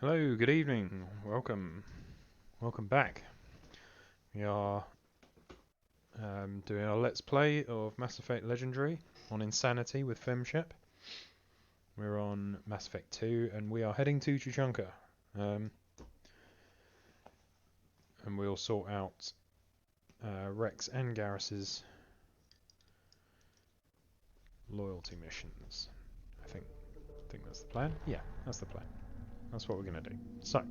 Hello, good evening. Welcome back. We are doing our Let's Play of Mass Effect Legendary on Insanity with FemShep. We're on Mass Effect 2 and we are heading to Tuchanka. And we'll sort out Rex and Garrus's loyalty missions. I think that's the plan. Yeah, that's the plan. That's what we're going to do. So, I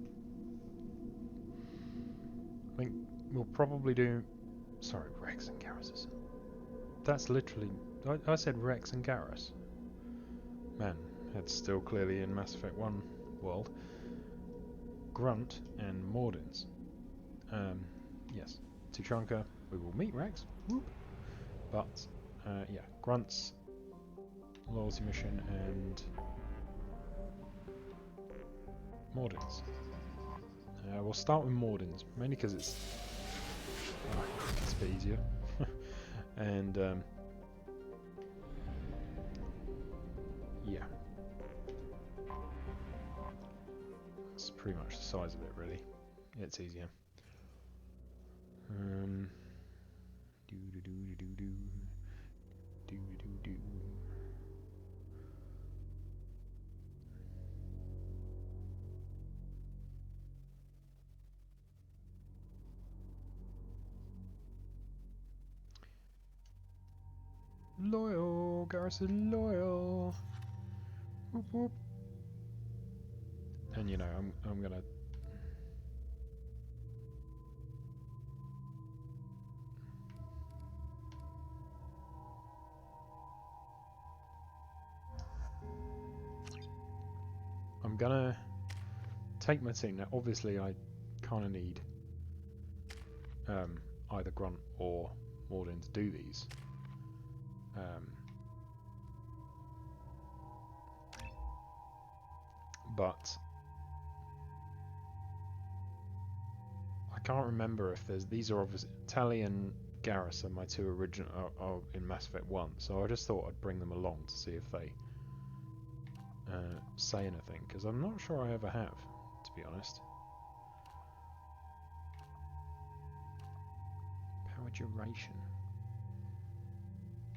think we'll probably do... Sorry, Rex and Garrus's. That's literally... I said Rex and Garrus. Man, it's still clearly in Mass Effect 1 world. Grunt and Mordin's. Yes, Tuchanka, we will meet Rex. Whoop. But, yeah, Grunt's loyalty mission and Mordin's. We'll start with Mordin's, mainly because it's a bit easier. And, yeah. That's pretty much the size of it, really. It's easier. Do do do do do do do do. Loyal, Garrus is loyal. Whoop whoop. And you know, I'm gonna. I'm gonna take my team. Now, obviously, I kind of need either Grunt or Mordin to do these. But I can't remember if there's... These are obviously... Tali and Garrus are my two original... are in Mass Effect 1, so I just thought I'd bring them along to see if they say anything, because I'm not sure I ever have, to be honest. Power duration.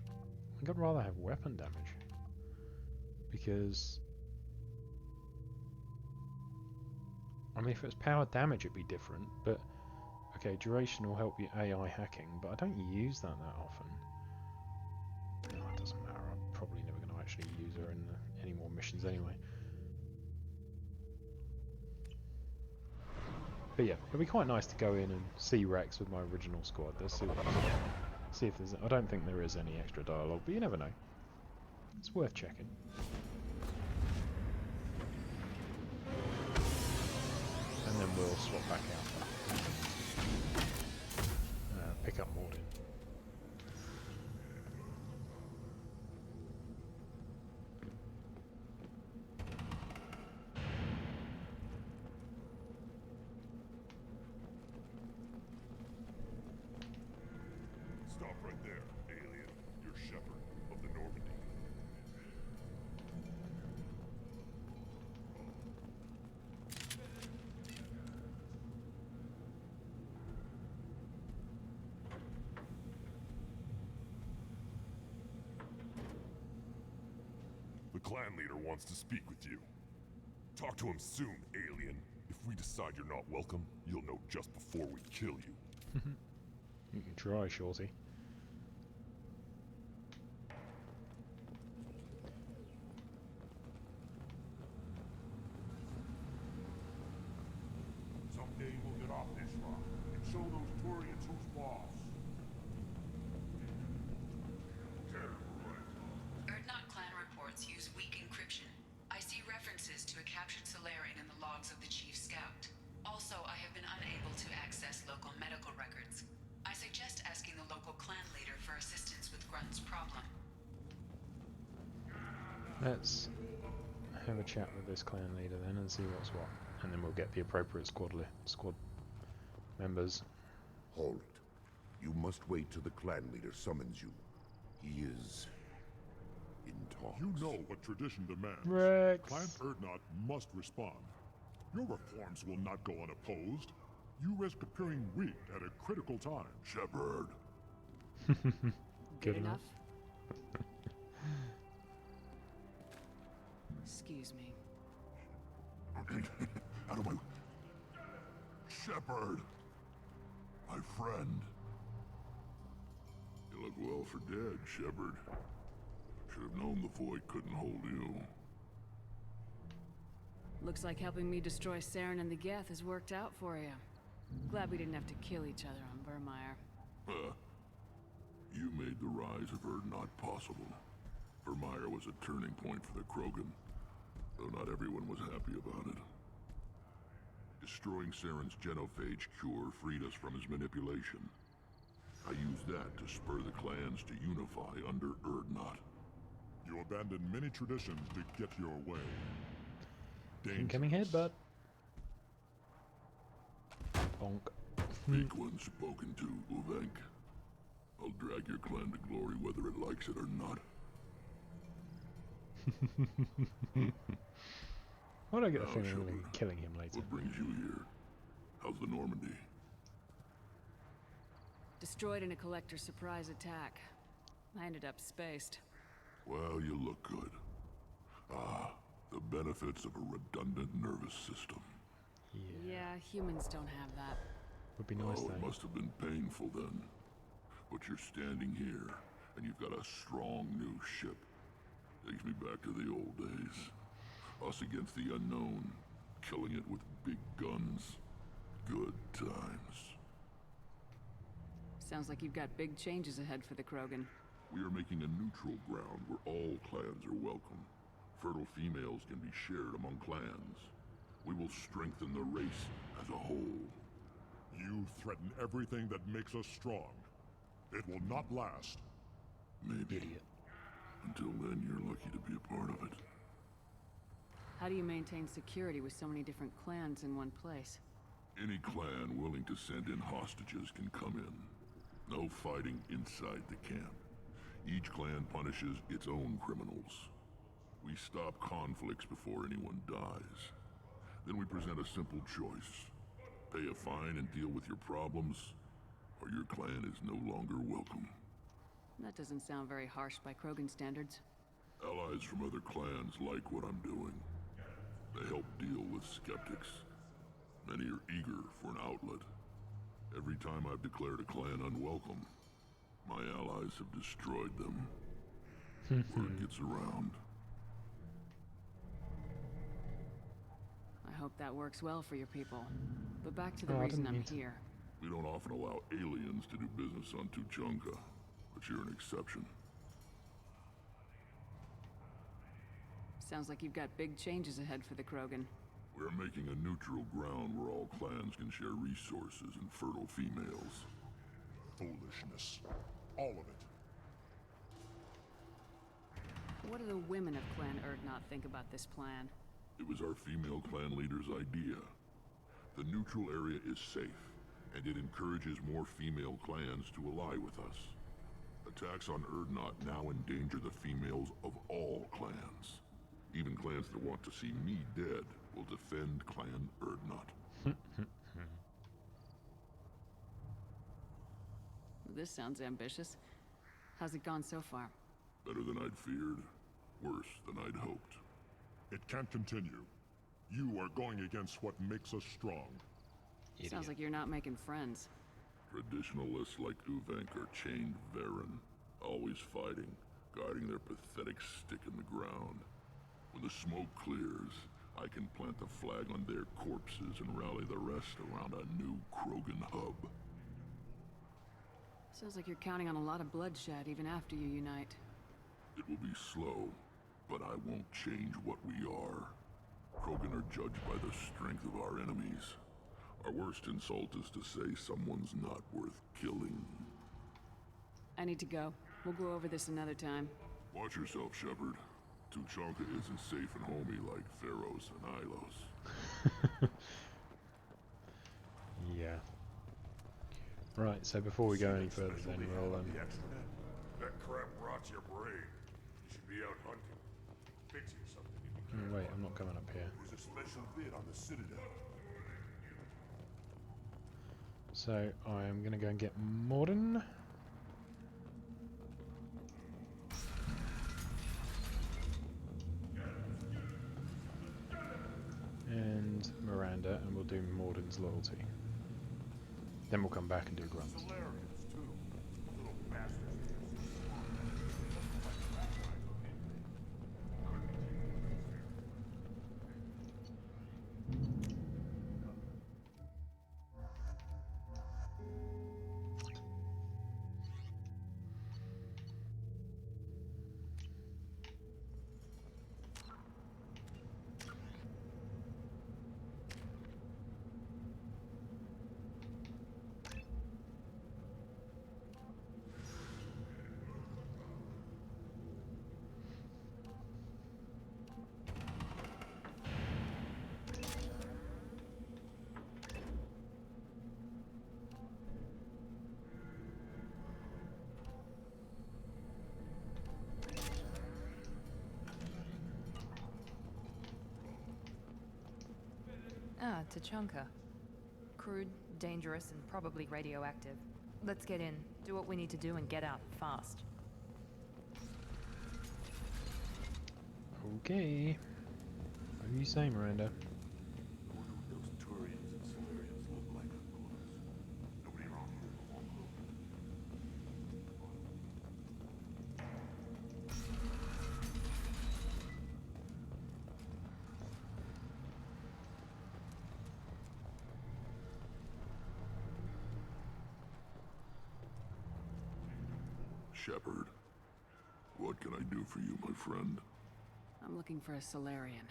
I think I'd rather have weapon damage, because... I mean, if it was power damage, it'd be different, but... Okay, duration will help you AI hacking, but I don't use that often. No, it doesn't matter. I'm probably never going to actually use her in any more missions anyway. But yeah, it'd be quite nice to go in and see Rex with my original squad. Let's see if there's... I don't think there is any extra dialogue, but you never know. It's worth checking. And then we'll swap back out. Pick up Mordin. Stop right there, alien. You're Shepherd of the Normandy. The clan leader wants to speak with you. Talk to him soon, alien. If we decide you're not welcome, you'll know just before we kill you. You can try, shorty. Someday we'll get off this rock and show those Turians who's boss. Erdnot clan reports use weak encryption. I see references to a captured Solarian in the logs of the Chief Scout. Also, I have been unable to access local medical records. I suggest asking the local clan leader for assistance with Grunt's problem. Let's have a chat with this clan leader then and see what's what. And then we'll get the appropriate squad members. Halt. You must wait till the clan leader summons you. He is in talks. You know what tradition demands. Rex! Clan Erdnot must respond. Your reforms will not go unopposed. You risk appearing weak at a critical time. Shepherd. Good enough? Excuse me. Out of my... Shepherd! My friend. You look well for dead, Shepherd. Should have known the void couldn't hold you. Looks like helping me destroy Saren and the Geth has worked out for you. Glad we didn't have to kill each other on Vermeer. You made the rise of Urdnot possible. Vermeer was a turning point for the Krogan, though not everyone was happy about it. Destroying Saren's genophage cure freed us from his manipulation. I used that to spur the clans to unify under Urdnot. You abandoned many traditions to get your way. Incoming headbutt. Bonk. Weak one spoken to, Uvenk. I'll drag your clan to glory whether it likes it or not. Why do I get the Now, feeling we'll be Shepherd, killing him later? What brings you here? How's the Normandy? Destroyed in a collector surprise attack. I ended up spaced. Well, you look good. Ah, the benefits of a redundant nervous system. Yeah, humans don't have that. Would be nice Oh, though. it must have been painful then. But you're standing here, and you've got a strong new ship. Takes me back to the old days. Us against the unknown, killing it with big guns. Good times. Sounds like you've got big changes ahead for the Krogan. We are making a neutral ground where all clans are welcome. Fertile females can be shared among clans. We will strengthen the race as a whole. You threaten everything that makes us strong. It will not last. Maybe. Idiot. Until then, you're lucky to be a part of it. How do you maintain security with so many different clans in one place? Any clan willing to send in hostages can come in. No fighting inside the camp. Each clan punishes its own criminals. We stop conflicts before anyone dies. Then we present a simple choice. Pay a fine and deal with your problems, or your clan is no longer welcome. That doesn't sound very harsh by Krogan standards. Allies from other clans like what I'm doing. They help deal with skeptics. Many are eager for an outlet. Every time I've declared a clan unwelcome, my allies have destroyed them. Word gets around. I hope that works well for your people. But back to the Oh, I reason didn't I'm mean to. here. We don't often allow aliens to do business on Tuchanka, but you're an exception. Sounds like you've got big changes ahead for the Krogan. We're making a neutral ground where all clans can share resources and fertile females. Foolishness. All of it. What do the women of Clan Urdnot think about this plan? It was our female clan leader's idea. The neutral area is safe, and it encourages more female clans to ally with us. Attacks on Urdnot now endanger the females of all clans. Even clans that want to see me dead will defend Clan Urdnot. This sounds ambitious. How's it gone so far? Better than I'd feared. Worse than I'd hoped. It can't continue. You are going against what makes us strong. Idiot. Sounds like you're not making friends. Traditionalists like Uvenk are chained Varen, always fighting, guarding their pathetic stick in the ground. When the smoke clears, I can plant the flag on their corpses and rally the rest around a new Krogan hub. Sounds like you're counting on a lot of bloodshed even after you unite. It will be slow, but I won't change what we are. Krogan are judged by the strength of our enemies. Our worst insult is to say someone's not worth killing. I need to go. We'll go over this another time. Watch yourself, Shepard. Tuchanka isn't safe and homey like Pharaohs and Ilos. Yeah. Right, so before we go any further then we'll That crap rots your brain. You should be out hunting. Fixing something. wait, I'm not coming up here. Who's a special bid on the Citadel. So I am going to go and get Mordin. And Miranda, and we'll do Mordin's loyalty. Then we'll come back and do Grunt. Solarians, too. Little bastards. Ah, Tuchanka. Crude, dangerous, and probably radioactive. Let's get in, do what we need to do, and get out fast. Okay. What do you say, Miranda? I wonder what those Turians and Solarians look like up close. Nobody around here will walk over. Shepard, what can I do for you, my friend? I'm looking for a Solarian.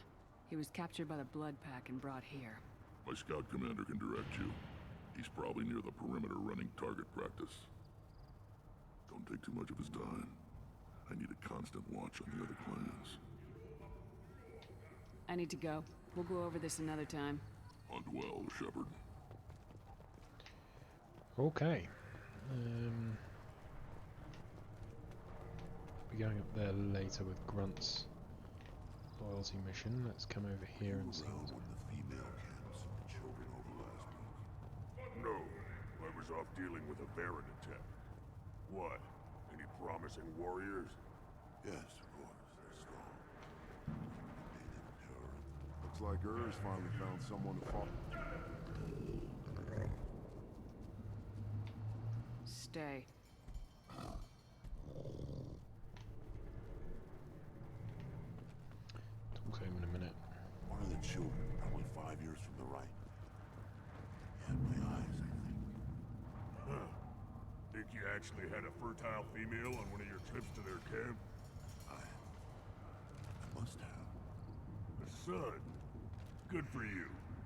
He was captured by the Blood Pack and brought here. My scout commander can direct you. He's probably near the perimeter running target practice. Don't take too much of his time. I need a constant watch on the other clans. I need to go. We'll go over this another time. Hunt well, Shepard. Okay. Be going up there later with Grunt's loyalty mission. Let's come over here and see what's Around when the female camps and children over last week. No. I was off dealing with a Baron attack. What? Any promising warriors? Yes, of course. They're strong. Looks like Urs finally found someone to follow. Stay. talk to him in a minute. One of the children, probably 5 years from the rite. He had my eyes, I think. Huh. Think you actually had a fertile female on one of your trips to their camp? I must have. A son. Good for you.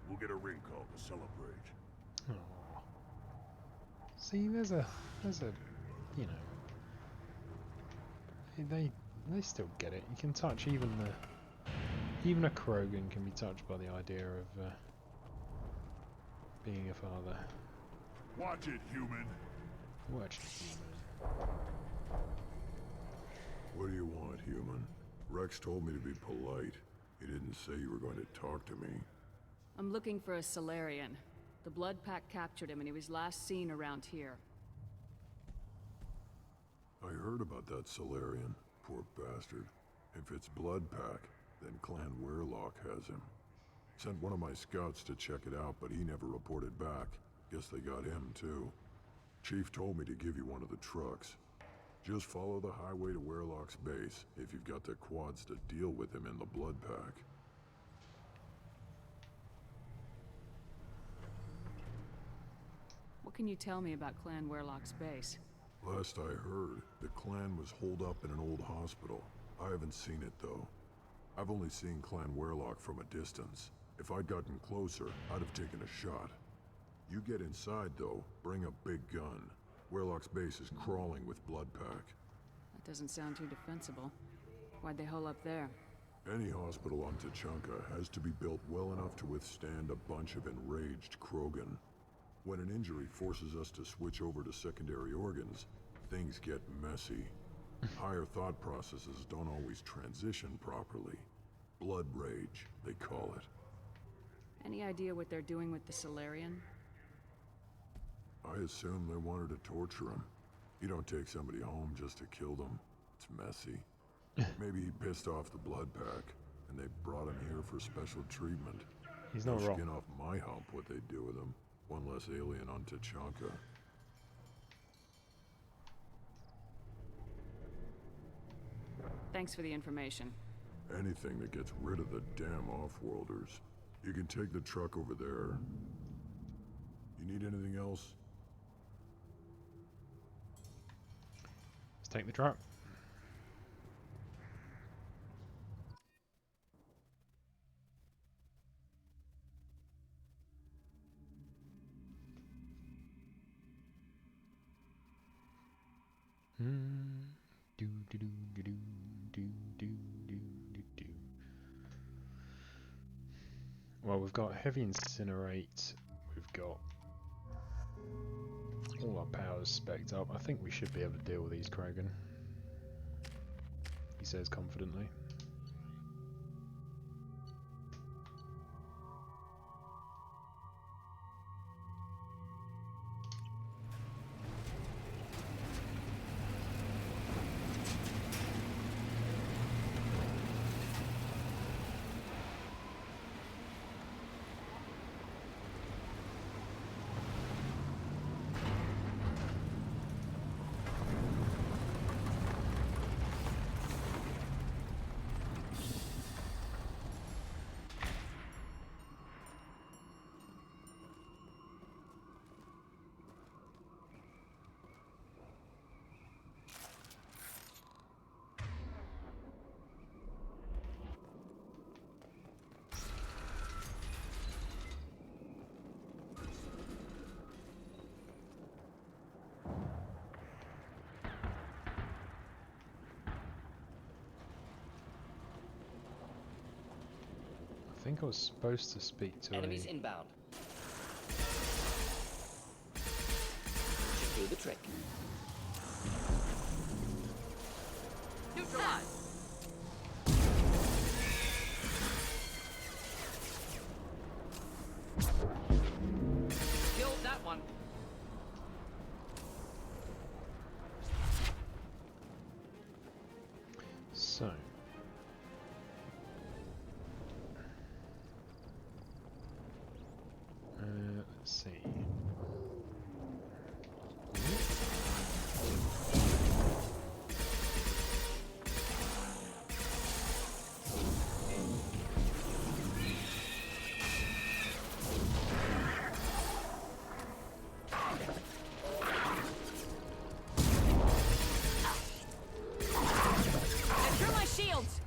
We'll get a ring call to celebrate. Aww. See, there's a, you know, they still get it. You can touch even a Krogan can be touched by the idea of being a father. Watch it, human. Watch it, human. What do you want, human? Rex told me to be polite. He didn't say you were going to talk to me. I'm looking for a Solarian. The Blood Pack captured him and he was last seen around here. I heard about that Solarian. Poor bastard. If it's Blood Pack, then Clan Weyrlock has him. Sent one of my scouts to check it out, but he never reported back. Guess they got him, too. Chief told me to give you one of the trucks. Just follow the highway to Weyrlock's base, if you've got the quads to deal with him in the Blood Pack. What can you tell me about Clan Weyrlock's base? Last I heard, the clan was holed up in an old hospital. I haven't seen it, though. I've only seen Clan Weyrlock from a distance. If I'd gotten closer, I'd have taken a shot. You get inside, though, bring a big gun. Weyrlock's base is crawling with Blood Pack. That doesn't sound too defensible. Why'd they hole up there? Any hospital on Tuchanka has to be built well enough to withstand a bunch of enraged Krogan. When an injury forces us to switch over to secondary organs, things get messy. Higher thought processes don't always transition properly. Blood rage, they call it. Any idea what they're doing with the Solarian? I assume they wanted to torture him. You don't take somebody home just to kill them. It's messy. Maybe he pissed off the blood pack, and they brought him here for special treatment. He's not They'll wrong. skin off my hump what they do with him. One less alien on Tuchanka. Thanks for the information. Anything that gets rid of the damn off-worlders. You can take the truck over there. You need anything else? Let's take the truck. Do do do do do do do do do do. Well, we've got heavy incinerate. We've got all our powers spec'd up. I think we should be able to deal with these Krogan. He says confidently. I think I was supposed to speak to Enemies inbound. Should do the trick. Neutralize! Killed that one. So. Let's see. Secure my shields!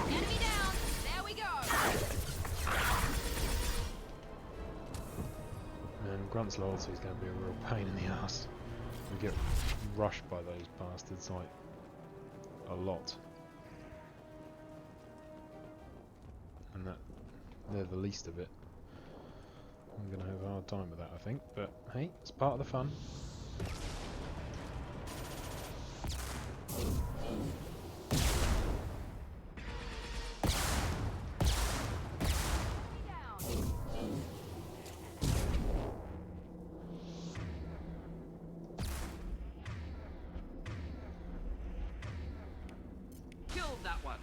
Enemy down! There we go! And Grunt's loyalty is going to be a real pain in the ass. We get rushed by those bastards like a lot. And they're the least of it. I'm going to have a hard time with that, I think. But hey, it's part of the fun. Killed that one.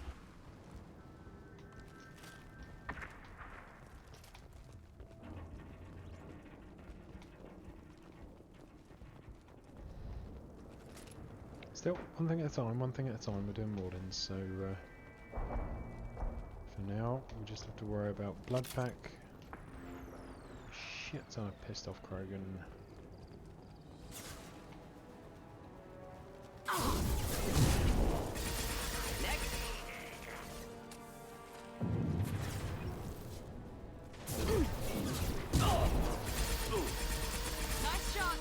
Still, one thing at a time, one thing at a time. We're doing Mordin, so for now we just have to worry about blood pack. Shit ton of pissed off Krogan. Nice shot!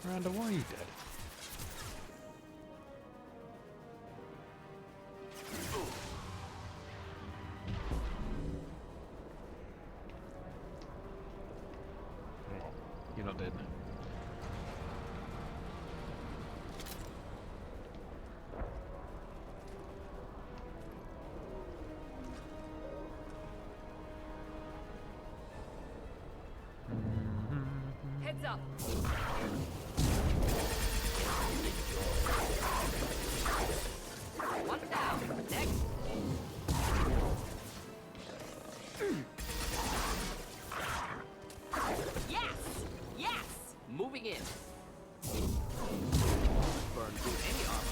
Miranda, why are you dead? Oh, you're not dead now. Heads up! One down. Next. Yes! Yes! Moving in. Burn through any armor.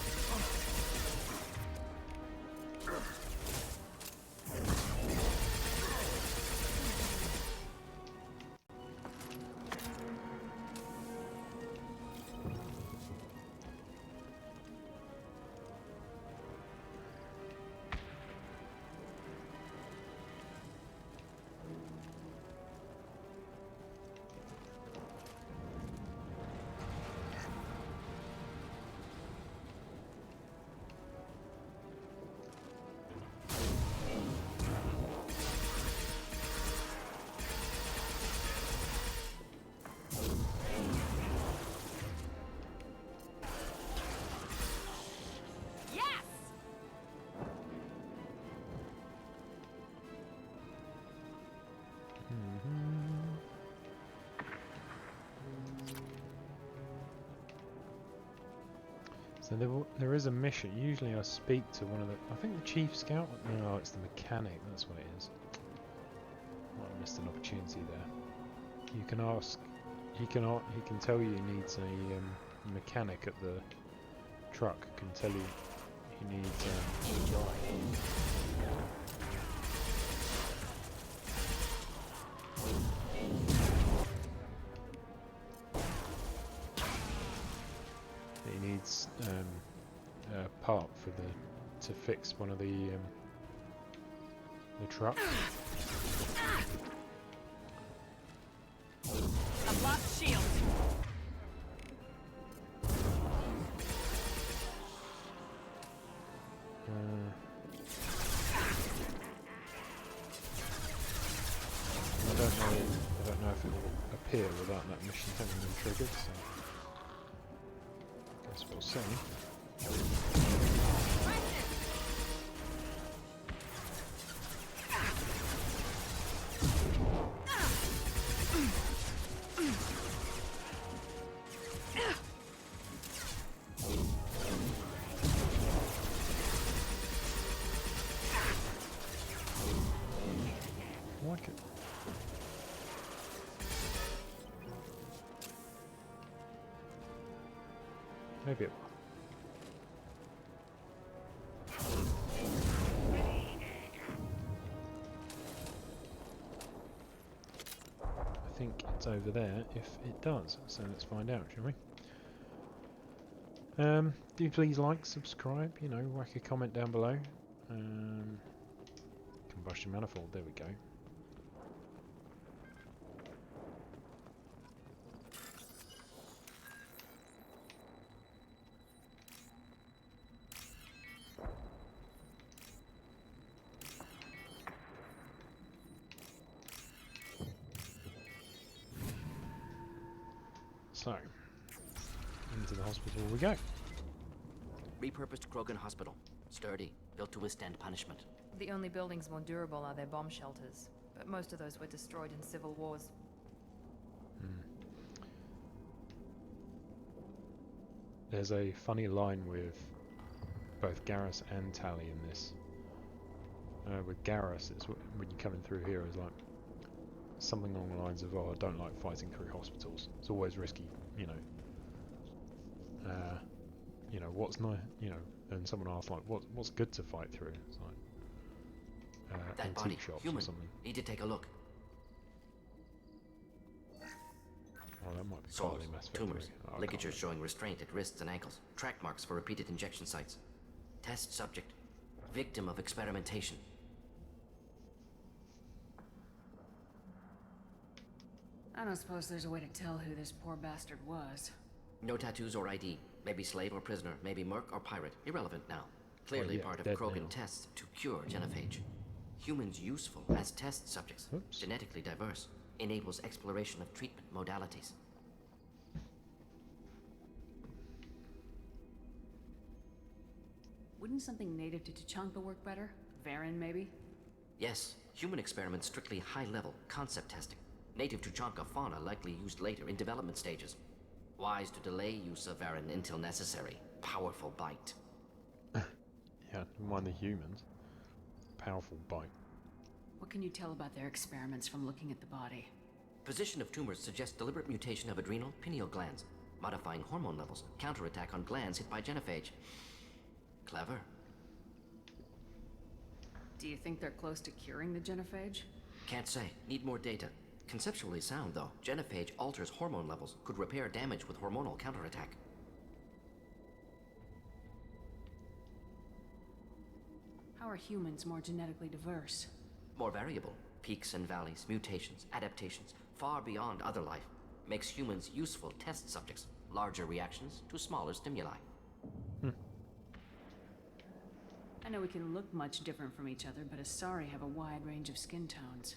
So there is a mission. Usually I speak to one of the... I think the Chief Scout? No, it's the mechanic. That's what it is. I missed an opportunity there. You can ask... He can tell you he needs a mechanic at the truck. Can tell you he needs... He needs a part for to fix one of the trucks. A blocked shield. I don't know if it will appear without that mission having been triggered. So. Guess we'll see. Like it. Maybe it will. I think it's over there if it does, so let's find out, shall we? Do please like, subscribe, you know, whack a comment down below. Combustion manifold, there we go. So, into the hospital we go. Repurposed Krogan Hospital. Sturdy, built to withstand punishment. The only buildings more durable are their bomb shelters, but most of those were destroyed in civil wars. There's a funny line with both Garrus and Tally in this. With Garrus, it's when you're coming through here, is like something along the lines of, "Oh, I don't like fighting through hospitals. It's always risky, you know. You know what's nice, you know." And someone asked, like, "What's good to fight through?" It's like That antique body, shops human. or something. Need to take a look. Oh, that might be Sores, partly Mass Effect tumors, 3. Oh, I can't ligatures remember. showing restraint at wrists and ankles, track marks for repeated injection sites. Test subject, victim of experimentation. I don't suppose there's a way to tell who this poor bastard was. No tattoos or ID. Maybe slave or prisoner, maybe merc or pirate. Irrelevant now. Clearly yeah, part of dead Krogan now. tests to cure genophage. Humans useful as test subjects. Oops. Genetically diverse. Enables exploration of treatment modalities. Wouldn't something native to Tuchanka work better? Varen, maybe? Yes, human experiments strictly high-level, concept testing. Native Tuchanka fauna likely used later in development stages. Wise to delay use of Varen until necessary. Powerful bite. Yeah, never mind the humans. Powerful bite. What can you tell about their experiments from looking at the body? Position of tumors suggests deliberate mutation of adrenal, pineal glands, modifying hormone levels, counterattack on glands hit by genophage. Clever. Do you think they're close to curing the genophage? Can't say. Need more data. Conceptually sound, though. Genophage alters hormone levels, could repair damage with hormonal counterattack. How are humans more genetically diverse? More variable. Peaks and valleys, mutations, adaptations, far beyond other life. Makes humans useful test subjects. Larger reactions to smaller stimuli. I know we can look much different from each other, but Asari have a wide range of skin tones.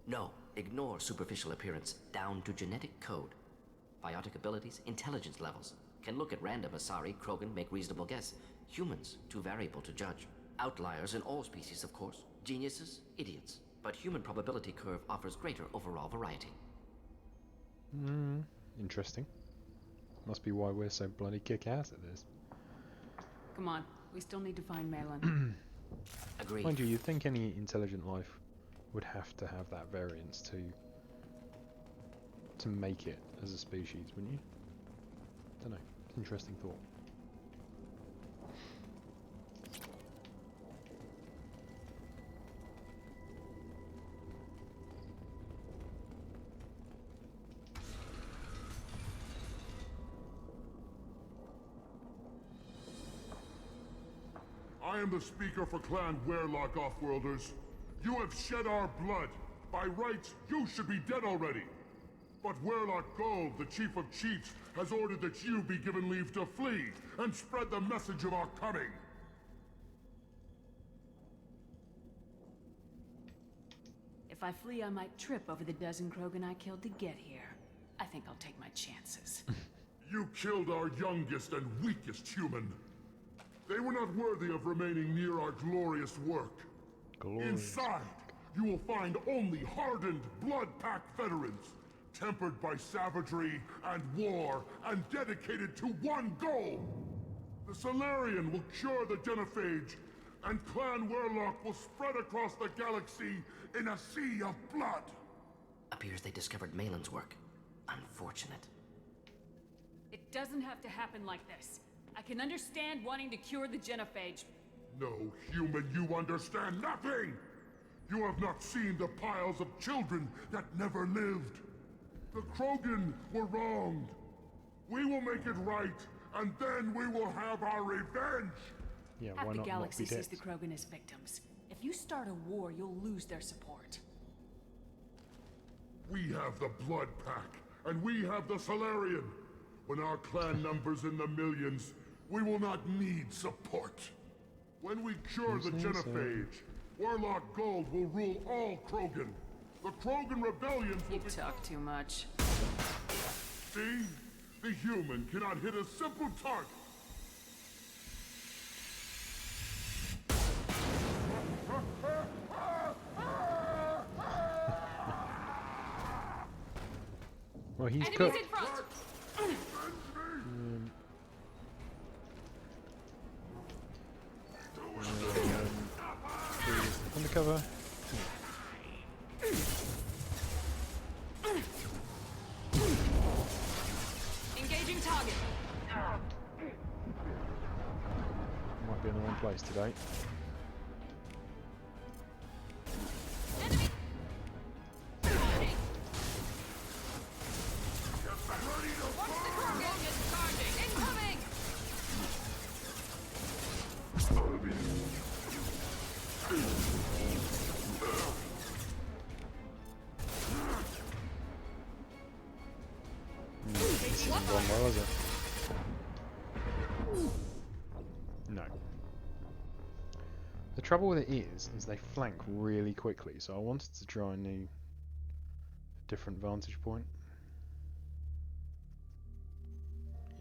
No, ignore superficial appearance, down to genetic code. Biotic abilities, intelligence levels. Can look at random Asari, Krogan, make reasonable guess. Humans, too variable to judge. Outliers in all species, of course. Geniuses, idiots. But human probability curve offers greater overall variety. Interesting. Must be why we're so bloody kick-ass at this. Come on, we still need to find Malin. Agreed. Mind you, you'd think any intelligent life would have to have that variance to make it as a species, wouldn't you? Don't know. Interesting thought. I am the speaker for Clan Weyrlock, Offworlders. You have shed our blood. By rights, you should be dead already. But Weyrlock Gold, the Chief of Chiefs, has ordered that you be given leave to flee and spread the message of our coming. If I flee, I might trip over the dozen Krogan I killed to get here. I think I'll take my chances. You killed our youngest and weakest human. They were not worthy of remaining near our glorious work. Inside, you will find only hardened blood-packed veterans, tempered by savagery and war, and dedicated to one goal. The Solarian will cure the genophage, and Clan Weyrlock will spread across the galaxy in a sea of blood. Appears they discovered Malin's work. Unfortunate. It doesn't have to happen like this. I can understand wanting to cure the genophage. No, human, you understand nothing! You have not seen the piles of children that never lived. The Krogan were wronged. We will make it right, and then we will have our revenge! Yeah, Half why the not galaxy be dead? sees the Krogan as victims. If you start a war, you'll lose their support. We have the Blood Pack, and we have the Solarian. When our clan numbers in the millions, we will not need support. When we cure the genophage, Weyrlock Gold will rule all Krogan. The Krogan rebellions will You talk too much. See? The human cannot hit a simple target. Well, he's Enemies cooked. in front! Undercover. Engaging target. Might be in the wrong place today. Enemy! Watch the Krogan is charging! Incoming! This isn't gone well, is it? No. The trouble with it is they flank really quickly, so I wanted to try a different vantage point.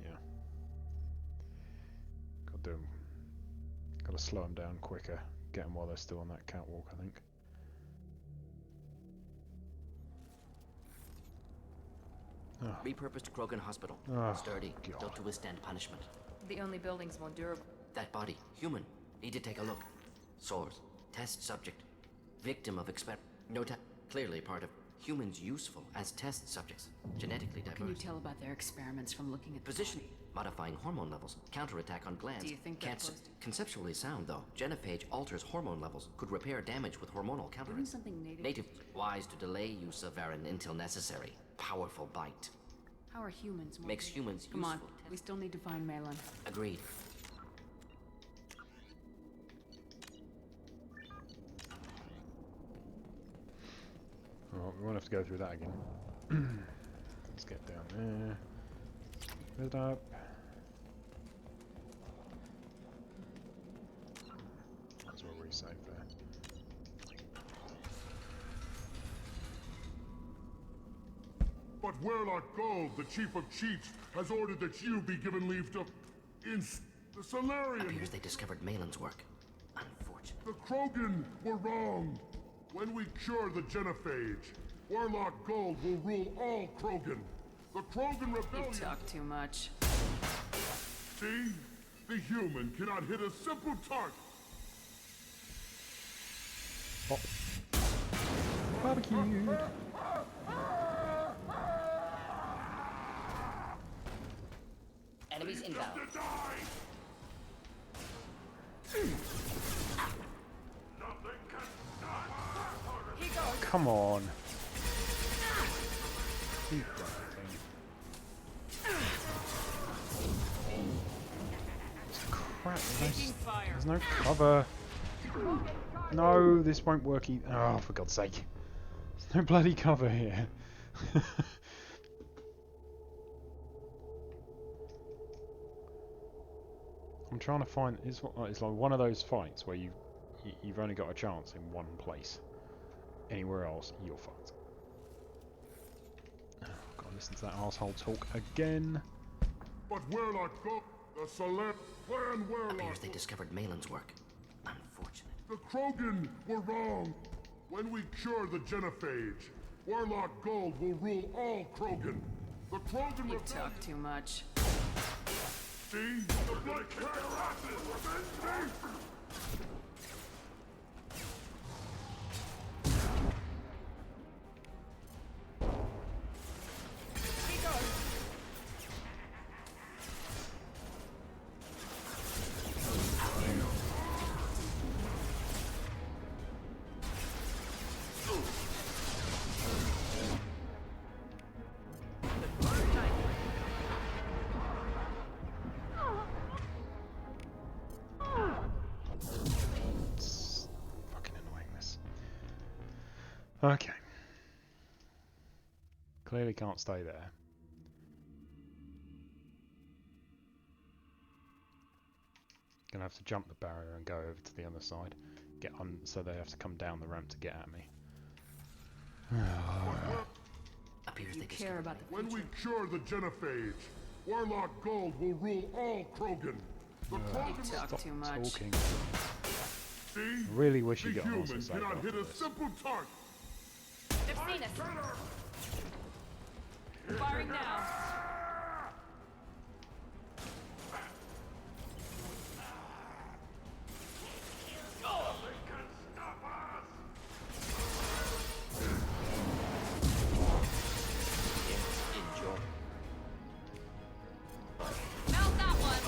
Yeah. Got to slow them down quicker, get them while they're still on that catwalk, I think. Oh. Repurposed Krogan Hospital. Oh, Sturdy, God. built to withstand punishment. The only building's more durable. That body, human. Need to take a look. Source, test subject. Victim of no clearly part of humans useful as test subjects. Genetically diverse. Can you tell about their experiments from looking at Position, modifying hormone levels, counterattack on glands. Do you think they're close to- Conceptually sound, though. Genophage alters hormone levels, could repair damage with hormonal counter. Isn't something native? Native, wise to delay use of Varan until necessary. Powerful bite. How are humans more Makes humans Come on, useful. we still need to find Malin. Agreed. Alright, we won't have to go through that again. Let's get down there. Build up. Might as well resave there. But Weyrlock Gold, the Chief of Chiefs, has ordered that you be given leave to... the Solarian! Appears they discovered Malin's work. Unfortunate. The Krogan were wrong. When we cure the genophage, Weyrlock Gold will rule all Krogan. The Krogan You rebellion... talk too much. See? The human cannot hit a simple target. Oh. Barbecued! Enemies inbound. To die! Nothing can stop. Come on! Keep dying. Crap, there's no cover. No, this won't work either. Oh, for God's sake. There's no bloody cover here. I'm trying to find... It's like one of those fights where you've only got a chance in one place. Anywhere else, you're fucked. Oh, gotta listen to that asshole talk again. But Weyrlock Gold, the Clan Weyrlock... Appears they discovered Malin's work. Unfortunate. The Krogan were wrong. When we cure the genophage, Weyrlock Gold will rule all Krogan. The Krogan You rebellion... talk too much. See? The blood asses! Revenge me! It's fucking annoying, this. Okay. Clearly can't stay there. Gonna have to jump the barrier and go over to the other side. Get on, so they have to come down the ramp to get at me. Appears You they care discovered about the When we future. cure the genophage, Weyrlock Gold will rule all Krogan. The You Krogan... talk too much. Talking. See? I really wish The you got an human awesome save cannot after hit a this. simple target. They've seen us. Firing now. Mount that one.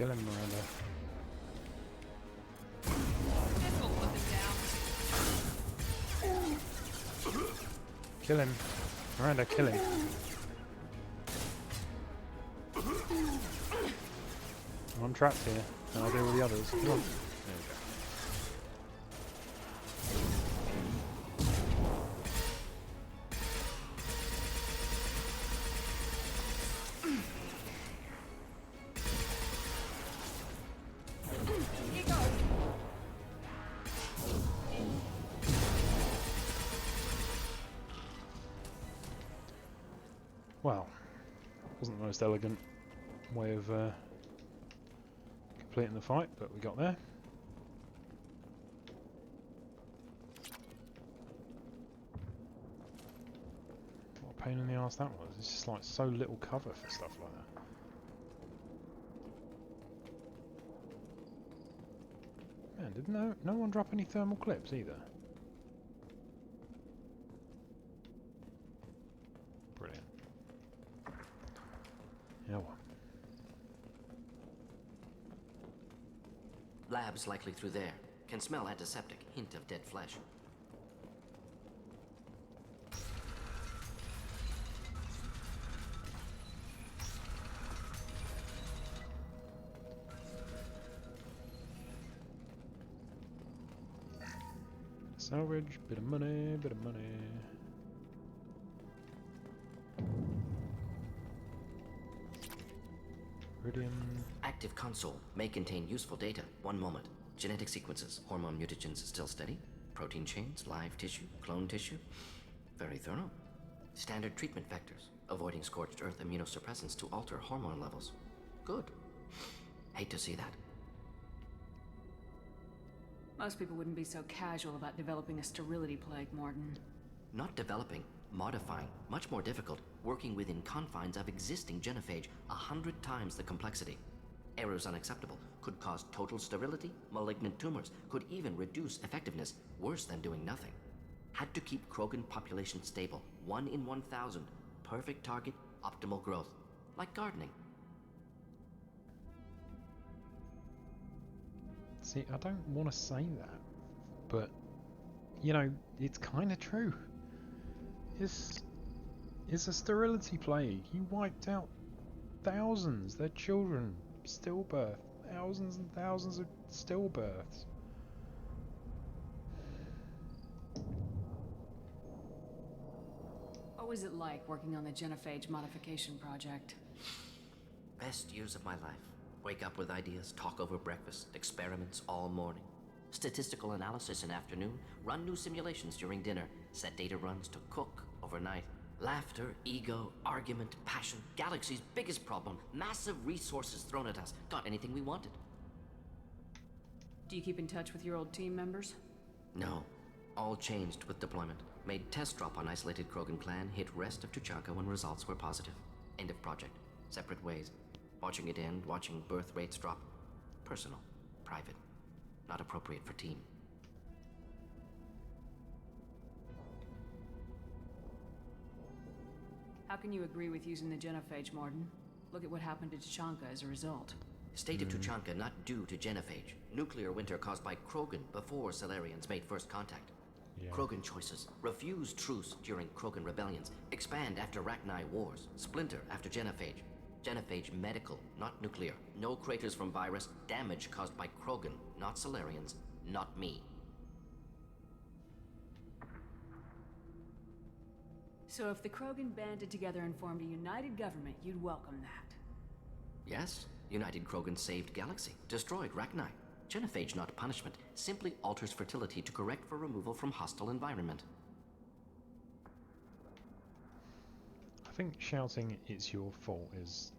Kill him, Miranda. This will put them down. Kill him. Miranda, kill him. I'm trapped here. Can I deal with the others? Come on. There we go. Well, wasn't the most elegant way of completing the fight, but we got there. What a pain in the arse that was. It's just like so little cover for stuff like that. Man, did no one drop any thermal clips either? Brilliant. Yeah, well. Labs likely through there. Can smell antiseptic, hint of dead flesh. Salvage, bit of money, bit of money. Iridium. Active console may contain useful data. One moment. Genetic sequences, hormone mutagens still steady. Protein chains, live tissue, clone tissue. Very thorough. Standard treatment vectors, avoiding scorched earth immunosuppressants to alter hormone levels. Good. Hate to see that. Most people wouldn't be so casual about developing a sterility plague, Mordin. Not developing, modifying, much more difficult, working within confines of existing genophage, 100 times the complexity. Errors unacceptable, could cause total sterility, malignant tumors, could even reduce effectiveness, worse than doing nothing. Had to keep Krogan population stable, 1 in 1,000, perfect target, optimal growth, like gardening. See, I don't want to say that, but, you know, it's kind of true. It's a sterility plague. You wiped out thousands, their children, stillbirth, thousands and thousands of stillbirths. What was it like working on the genophage modification project? Best years of my life. Wake up with ideas, talk over breakfast, experiments all morning. Statistical analysis in afternoon, run new simulations during dinner, set data runs to cook overnight. Laughter, ego, argument, passion, galaxy's biggest problem, massive resources thrown at us. Got anything we wanted. Do you keep in touch with your old team members? No. All changed with deployment. Made test drop on isolated Krogan clan, hit rest of Tuchanka when results were positive. End of project. Separate ways. Watching it end, watching birth rates drop. Personal. Private. Not appropriate for team. How can you agree with using the genophage, Mordin? Look at what happened to Tuchanka as a result. State of Tuchanka not due to genophage. Nuclear winter caused by Krogan before Salarians made first contact. Yeah. Krogan choices. Refuse truce during Krogan rebellions. Expand after Rachni wars. Splinter after genophage. Genophage medical, not nuclear. No craters from virus. Damage caused by Krogan, not Salarians, not me. So if the Krogan banded together and formed a united government, you'd welcome that. Yes, United Krogan saved Galaxy, destroyed Rachni. Genophage not punishment, simply alters fertility to correct for removal from hostile environment. I think shouting "it's your fault" is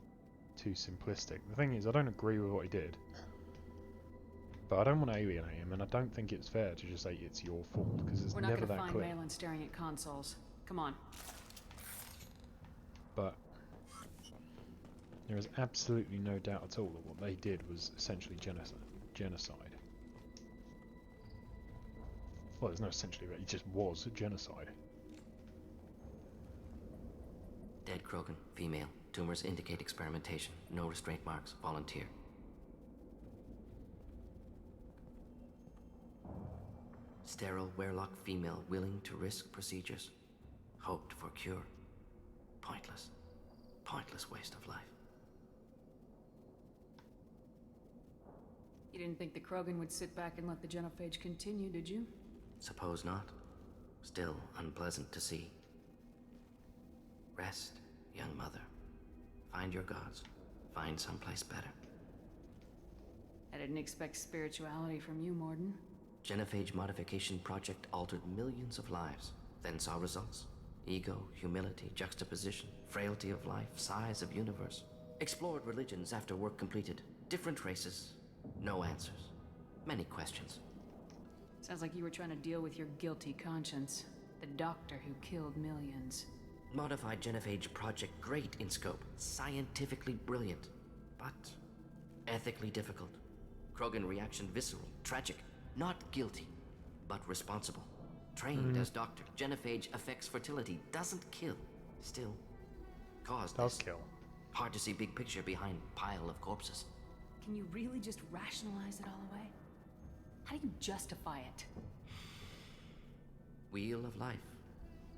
too simplistic. The thing is, I don't agree with what he did, but I don't want to alienate him, and I don't think it's fair to just say it's your fault, because it's We're not never gonna that find clear. Malin staring at consoles. Come on. But there is absolutely no doubt at all that what they did was essentially genocide. Well, there's no essentially, but it just was genocide. Dead Krogan, female. Tumors indicate experimentation. No restraint marks. Volunteer. Sterile Weyrlock female willing to risk procedures. Hoped for cure. Pointless. Pointless waste of life. You didn't think the Krogan would sit back and let the genophage continue, did you? Suppose not. Still unpleasant to see. Rest, young mother. Find your gods. Find someplace better. I didn't expect spirituality from you, Mordin. Genophage modification project altered millions of lives, then saw results. Ego, humility, juxtaposition, frailty of life, size of universe. Explored religions after work completed. Different races. No answers. Many questions. Sounds like you were trying to deal with your guilty conscience. The doctor who killed millions. Modified genophage project great in scope. Scientifically brilliant. But ethically difficult. Krogan reaction visceral, tragic. Not guilty, but responsible. Trained as doctor. Genophage affects fertility. Doesn't kill. Still. Caused Does this. kill. Hard to see big picture behind pile of corpses. Can you really just rationalize it all away? How do you justify it? Wheel of life.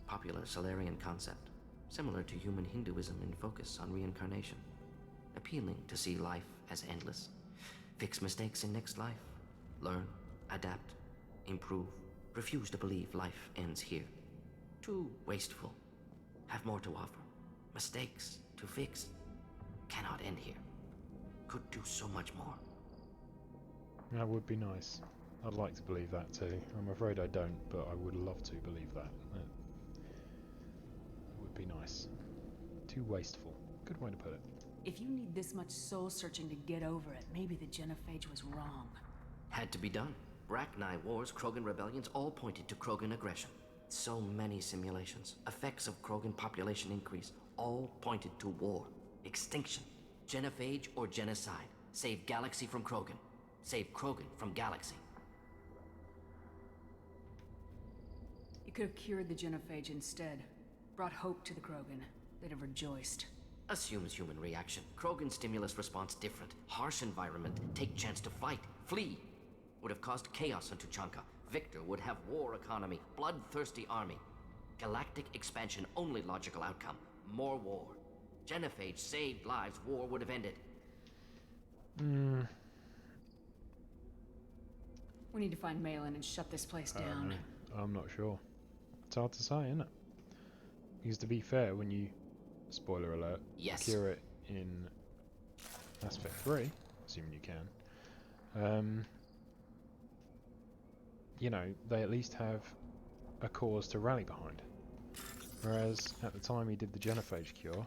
Popular Solarian concept. Similar to human Hinduism in focus on reincarnation. Appealing to see life as endless. Fix mistakes in next life. Learn, adapt, improve. Refuse to believe life ends here. Too wasteful. Have more to offer. Mistakes to fix. Cannot end here. Could do so much more. That would be nice. I'd like to believe that too. I'm afraid I don't, but I would love to believe that. That would be nice. Too wasteful. Good way to put it. If you need this much soul searching to get over it, maybe the genophage was wrong. Had to be done. Rachni wars, Krogan rebellions, all pointed to Krogan aggression. So many simulations. Effects of Krogan population increase, all pointed to war. Extinction. Genophage or genocide. Save galaxy from Krogan. Save Krogan from galaxy. You could have cured the genophage instead. Brought hope to the Krogan. They'd have rejoiced. Assumes human reaction. Krogan stimulus response different. Harsh environment. Take chance to fight. Flee. Would have caused chaos on Tuchanka. Victor would have war economy. Bloodthirsty army. Galactic expansion only logical outcome. More war. Genophage saved lives. War would have ended. We need to find Malin and shut this place down. I'm not sure. It's hard to say, isn't it? Because to be fair, when you, spoiler alert, Yes. cure it in Mass Effect 3, assuming you can, you know, they at least have a cause to rally behind. Whereas at the time he did the genophage cure,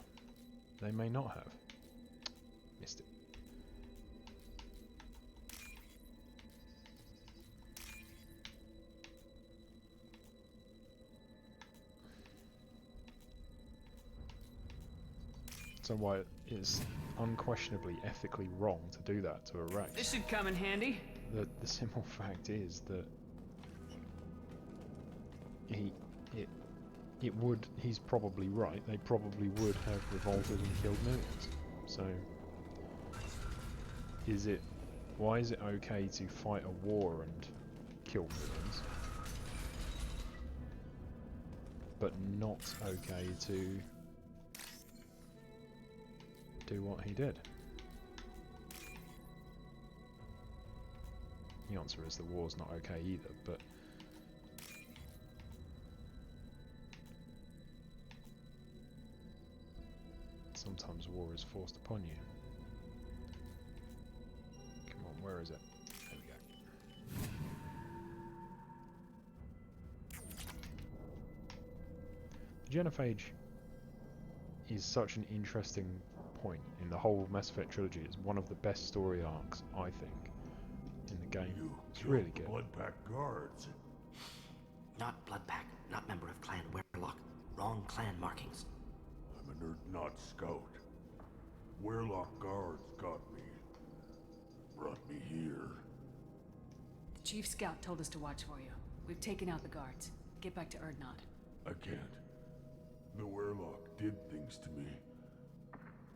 they may not have. Missed it. So why it is unquestionably ethically wrong to do that to a Rex. This should come in handy. The simple fact is that he's probably right. They probably would have revolted and killed millions. So why is it okay to fight a war and kill millions, but not okay to do what he did? The answer is the war's not okay either, but sometimes war is forced upon you. Come on, where is it? There we go. The genophage is such an interesting point in the whole Mass Effect trilogy. It's one of the best story arcs, I think, in the game. It's really good. Bloodpack guards. Not Bloodpack, not member of Clan Weyrlock. Wrong clan markings. I'm a nerd, not scout. Weyrlock guards got me. Brought me here. The Chief Scout told us to watch for you. We've taken out the guards. Get back to Erdnot. I can't. The Weyrlock did things to me.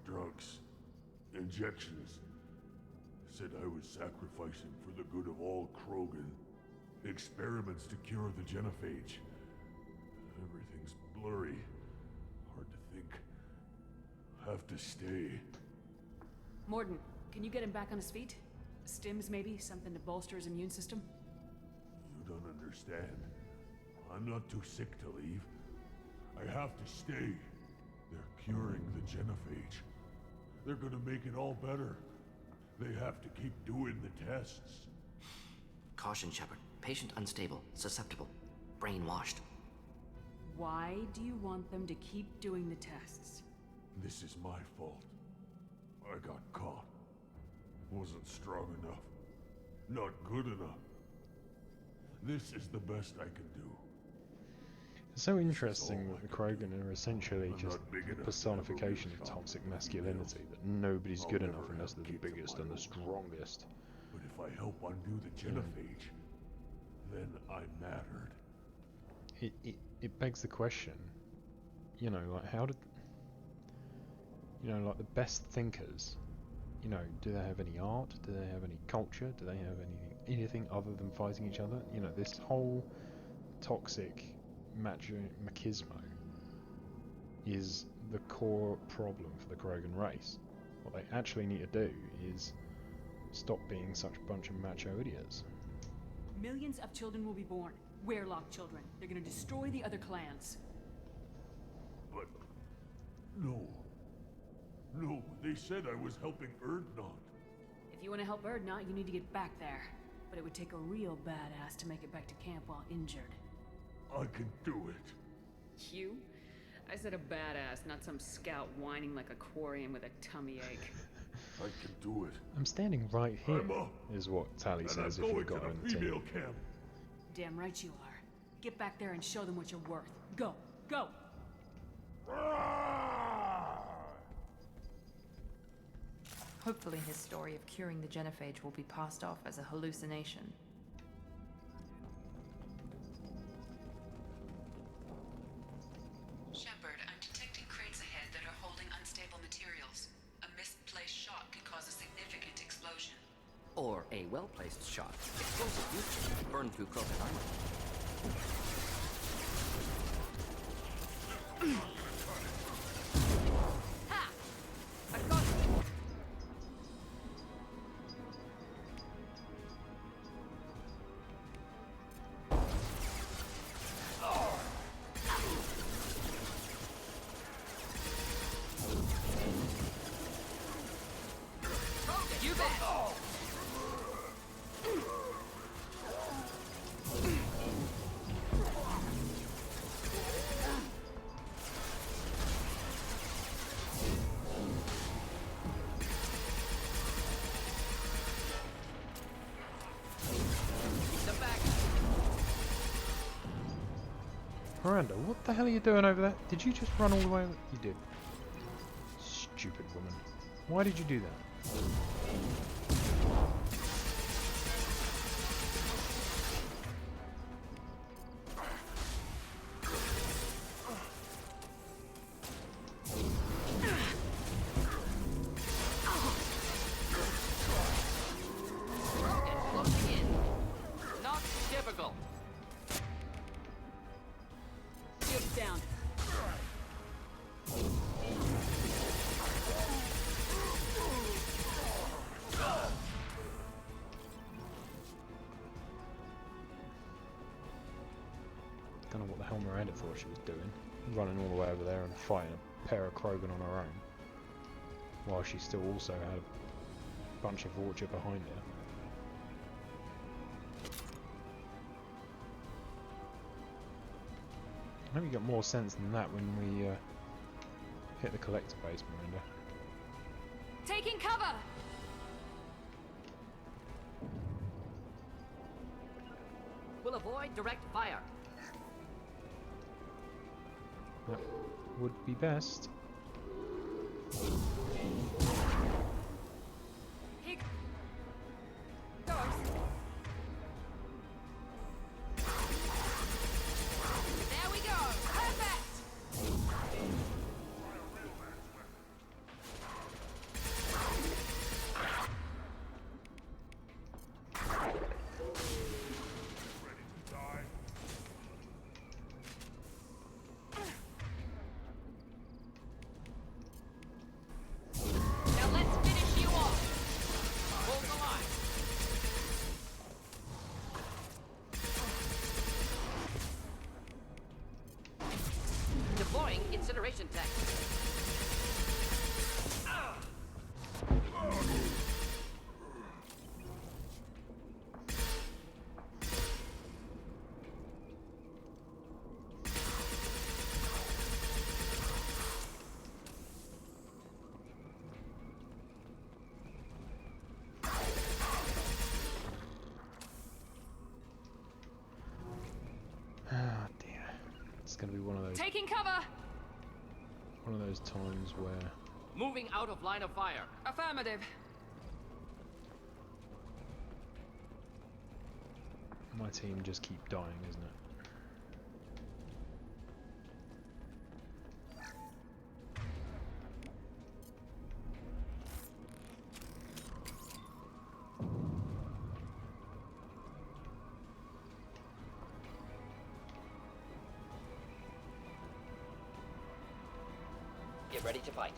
Drugs. Injections. Said I was sacrificing for the good of all Krogan. Experiments to cure the genophage. Everything's blurry. Hard to think. Have to stay. Mordin, can you get him back on his feet? Stims, maybe? Something to bolster his immune system? You don't understand. I'm not too sick to leave. I have to stay. They're curing the genophage. They're gonna make it all better. They have to keep doing the tests. Caution, Shepard. Patient unstable, susceptible, brainwashed. Why do you want them to keep doing the tests? This is my fault. I got caught. Wasn't strong enough. Not good enough. This is the best I can do. It's so interesting that the Krogan are essentially just a personification of toxic masculinity, that nobody's good enough unless they're the biggest and the strongest. But if I help undo the genophage, then I mattered. It begs the question, you know, like how did, you know, like the best thinkers, you know, do they have any art? Do they have any culture? Do they have anything other than fighting each other? You know, this whole toxic machismo is the core problem for the Krogan race. What they actually need to do is stop being such a bunch of macho idiots. Millions of children will be born. Weyrlock children. They're gonna destroy the other clans. But... No. No, they said I was helping Erdnot. If you want to help Erdnot, you need to get back there. But it would take a real badass to make it back to camp while injured. I can do it. You? I said a badass, not some scout whining like a quarian with a tummy ache. I can do it. I'm standing right here, I'm up. is what Tally And says I'm if going you've got to her in the the team. female camp. Damn right you are. Get back there and show them what you're worth. Go! Go! Hopefully his story of curing the genophage will be passed off as a hallucination. Shepard, I'm detecting crates ahead that are holding unstable materials. A misplaced shot could cause a significant explosion. Or a well-placed shot. Explosive use burn through Krogan armor. Ha! I've got it! You bet! Miranda, what the hell are you doing over there? Did you just run all the way? You did. Stupid woman. Why did you do that? Closing in. Not difficult. Shield's down. Don't know what the hell Miranda thought she was doing. Running all the way over there and fighting a pair of Krogan on her own. While she still also had a bunch of Vorcha behind her. I hope you got more sense than that when we hit the collector base, Miranda. Taking cover! We'll avoid direct fire. That would be best. Here goes. There we go! Perfect! Insufficient tech. Ah dear. It's gonna be one of Taking cover! those times where Moving out of line of fire. Affirmative. my team just keep dying, isn't it? Get ready to fight.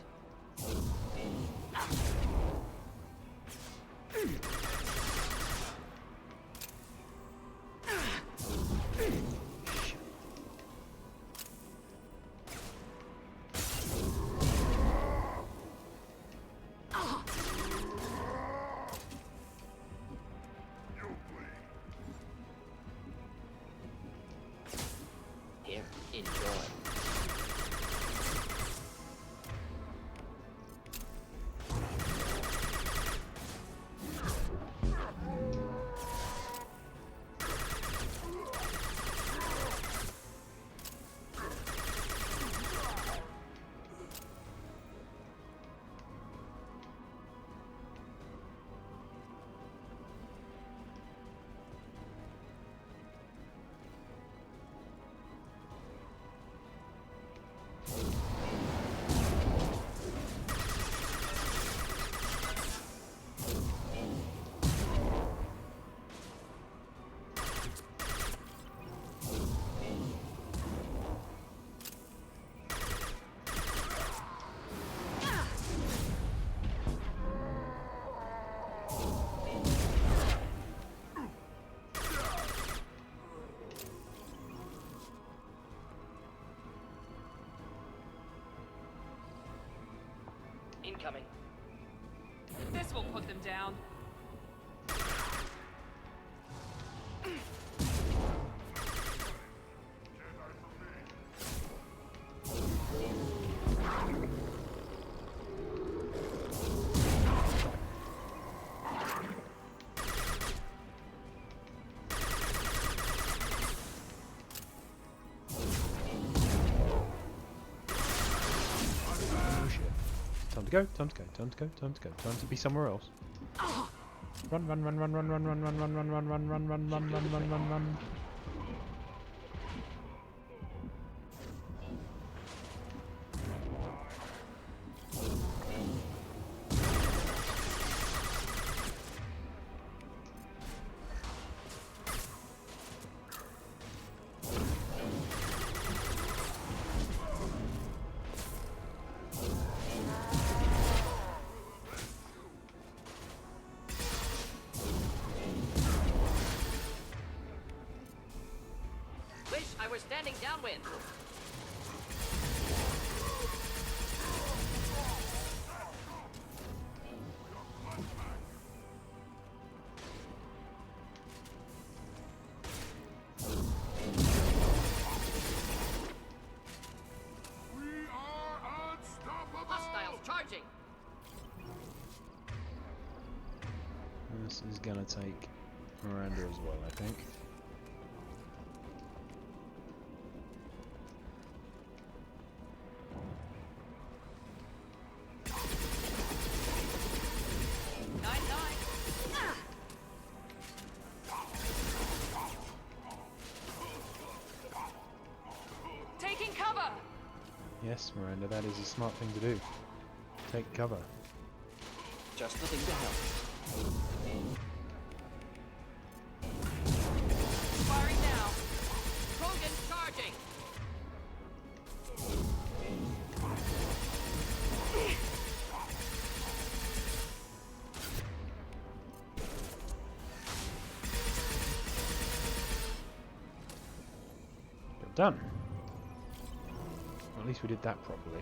Here, enjoy. Incoming. This will put them down. Time to go, time to go, time to go, time to go, time to be somewhere else. Run, run, run, run, run, run, run, run, run, run, run, run, run, run, run, run, run, run, run. Wish I were standing downwind. We are unstoppable! Hostiles charging. This is gonna take Miranda as well, I think. Taking cover. Yes, Miranda, that is a smart thing to do. Take cover. Just the thing to help. Firing now. Krogan charging. Done. At least we did that properly.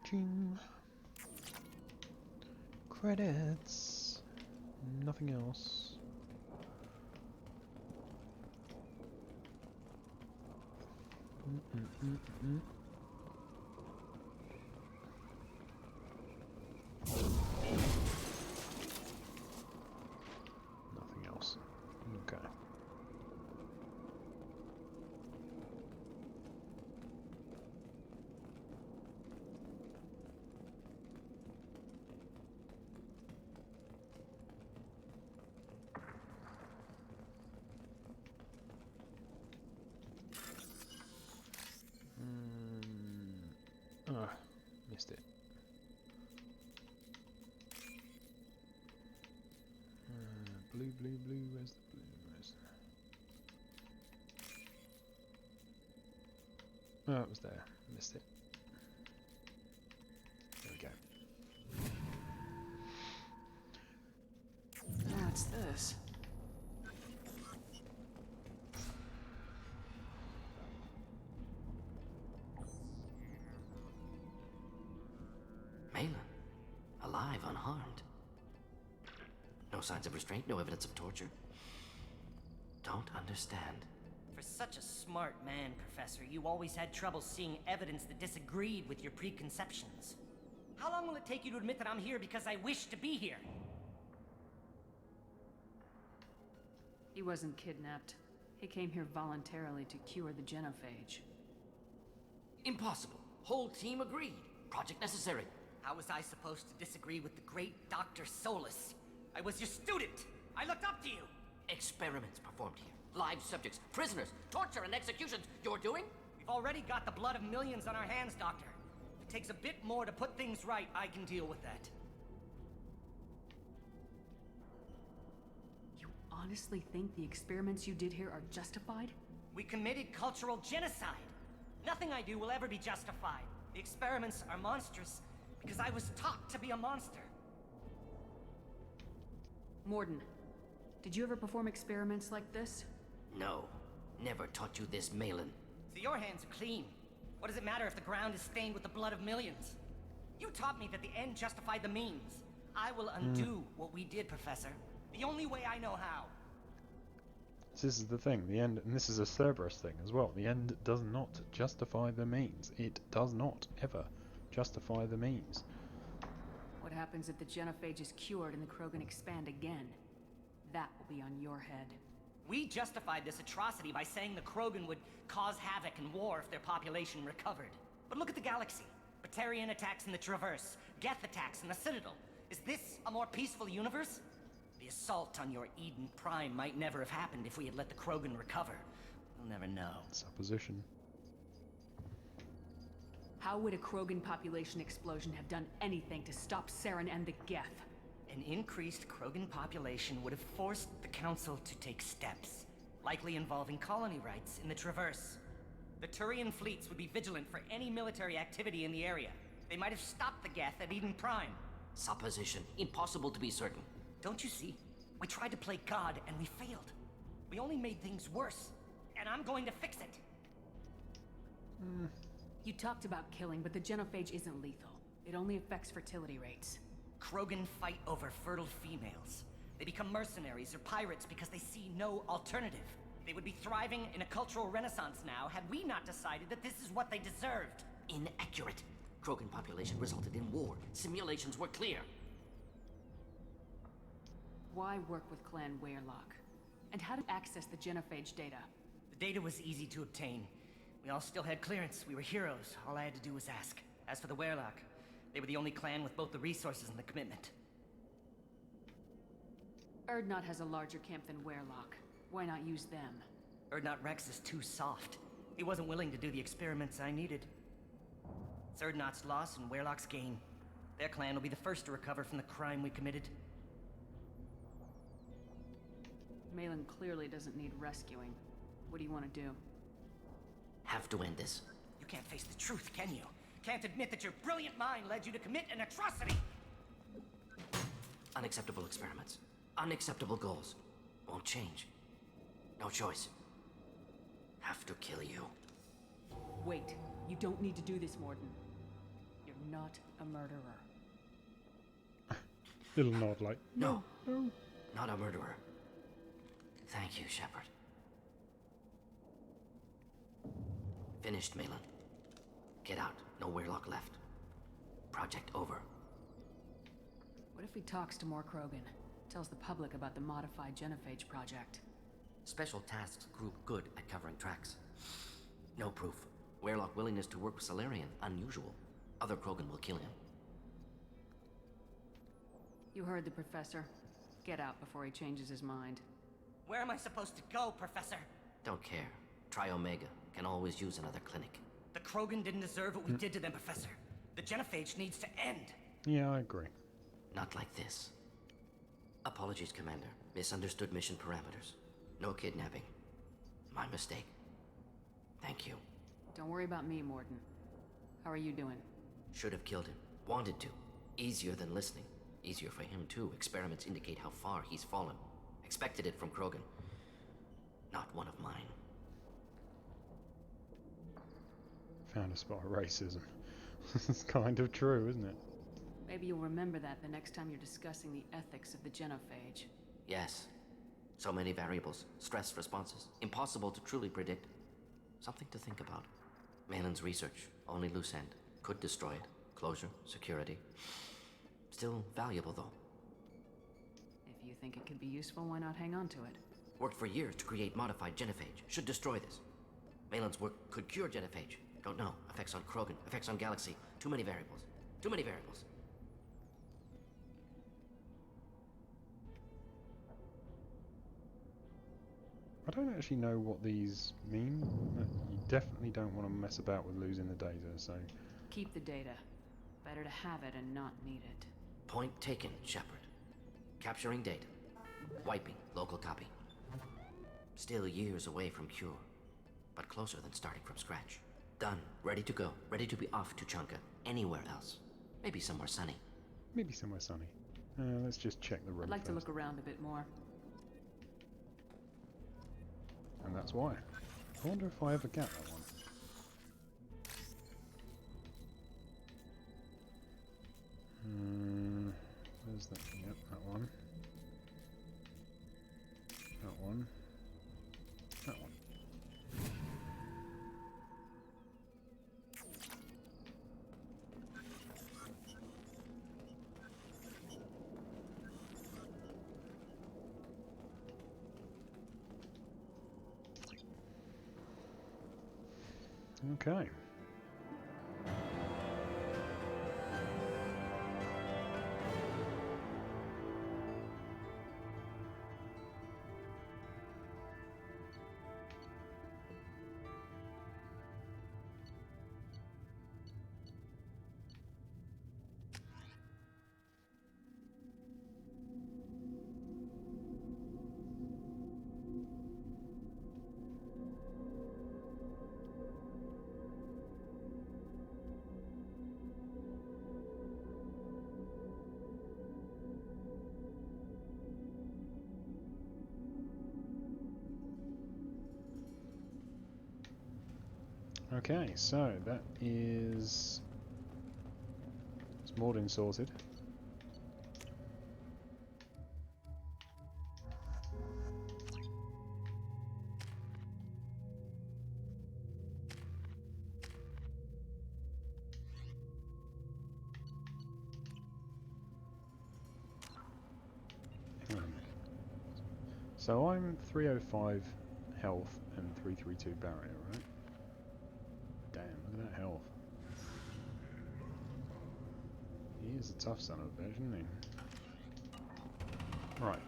Ching. Credits. Nothing else. Nothing else. Okay. Missed it. Blue, blue, blue, where's the blue? Oh, it was there. Missed it. There we go. What's this? Malin, alive, unharmed. No signs of restraint, no evidence of torture. Don't understand. For such a smart man, Professor, you always had trouble seeing evidence that disagreed with your preconceptions. How long will it take you to admit that I'm here because I wish to be here? He wasn't kidnapped. He came here voluntarily to cure the genophage. Impossible. Whole team agreed. Project necessary. How was I supposed to disagree with the great Dr. Solus? I was your student! I looked up to you! Experiments performed here. Live subjects, prisoners, torture and executions. You're doing? We've already got the blood of millions on our hands, Doctor. If it takes a bit more to put things right, I can deal with that. You honestly think the experiments you did here are justified? We committed cultural genocide. Nothing I do will ever be justified. The experiments are monstrous because I was taught to be a monster. Mordin, did you ever perform experiments like this? No. Never taught you this, Malin. So your hands are clean. What does it matter if the ground is stained with the blood of millions? You taught me that the end justified the means. I will undo what we did, Professor. The only way I know how. This is the thing, the end, and this is a Cerberus thing as well. The end does not justify the means. It does not ever justify the means. What happens if the genophage is cured and the Krogan expand again? That will be on your head. We justified this atrocity by saying the Krogan would cause havoc and war if their population recovered. But look at the galaxy. Batarian attacks in the Traverse, Geth attacks in the Citadel. Is this a more peaceful universe? The assault on your Eden Prime might never have happened if we had let the Krogan recover. We'll never know. Supposition. How would a Krogan population explosion have done anything to stop Saren and the Geth? An increased Krogan population would have forced the Council to take steps, likely involving colony rights in the Traverse. The Turian fleets would be vigilant for any military activity in the area. They might have stopped the Geth at Eden Prime. Supposition. Impossible to be certain. Don't you see? We tried to play God and we failed. We only made things worse, and I'm going to fix it. You talked about killing, but the genophage isn't lethal. It only affects fertility rates. Krogan fight over fertile females. They become mercenaries or pirates because they see no alternative. They would be thriving in a cultural renaissance now had we not decided that this is what they deserved. Inaccurate. Krogan population resulted in war. Simulations were clear. Why work with Clan Weyrlock? And how to access the genophage data? The data was easy to obtain. We all still had clearance. We were heroes. All I had to do was ask. As for the Weyrlock, they were the only clan with both the resources and the commitment. Erdnot has a larger camp than Weyrlock. Why not use them? Urdnot Rex is too soft. He wasn't willing to do the experiments I needed. It's Urdnot's loss and Weyrlock's gain. Their clan will be the first to recover from the crime we committed. Malin clearly doesn't need rescuing. What do you want to do? Have to end this. You can't face the truth, can you? Can't admit that your brilliant mind led you to commit an atrocity! Unacceptable experiments. Unacceptable goals. Won't change. No choice. Have to kill you. Wait. You don't need to do this, Mordin. You're not a murderer. Little nod like, No. Not a murderer. Thank you, Shepard. Finished, Malin. Get out. No Weyrlock left. Project over. What if he talks to more Krogan? Tells the public about the modified genophage project? Special Tasks Group good at covering tracks. No proof. Weyrlock willingness to work with Salarian, unusual. Other Krogan will kill him. You heard the professor. Get out before he changes his mind. Where am I supposed to go, Professor? Don't care. Try Omega. Can always use another clinic. The Krogan didn't deserve what we did to them, Professor. The genophage needs to end. yeah, I agree. Not like this. Apologies, Commander. Misunderstood mission parameters. No kidnapping. My mistake. Thank you. Don't worry about me, Mordin. How are you doing? Should have killed him. Wanted to. Easier than listening. Easier for him, too. Experiments indicate how far he's fallen. Expected it from Krogan. Not one of mine. Found a spot of racism. It's kind of true, isn't it? Maybe you'll remember that the next time you're discussing the ethics of the genophage. Yes. So many variables. Stress responses. Impossible to truly predict. Something to think about. Malin's research. Only loose end. Could destroy it. Closure. Security. Still valuable, though. If you think it could be useful, why not hang on to it? Worked for years to create modified genophage. Should destroy this. Malin's work could cure genophage. Don't know. Effects on Krogan. Effects on Galaxy. Too many variables. Too many variables. I don't actually know what these mean. You definitely don't want to mess about with losing the data, so... Keep the data. Better to have it and not need it. Point taken, Shepard. Capturing data. Wiping. Local copy. Still years away from cure. But closer than starting from scratch. Done. Ready to go. Ready to be off Tuchanka. Anywhere else. Maybe somewhere sunny. Maybe somewhere sunny. Let's just check the room I'd like to first. look around a bit more. And that's why. I wonder if I ever get that one. Where's that? Yep, that one. That one. That one. Okay. Okay, so that is... It's Mordin sorted. Hang on a minute. So I'm 305 health and 332 barrier, right? Damn, look at that health. He is a tough son of a bitch, isn't he? Right.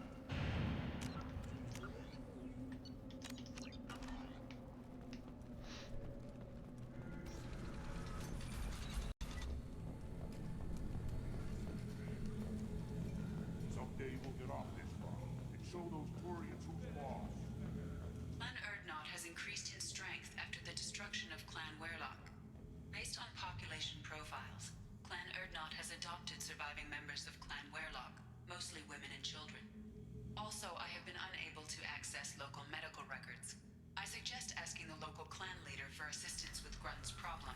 members of Clan Weyrlock, mostly women and children. Also, I have been unable to access local medical records. I suggest asking the local clan leader for assistance with Grunt's problem.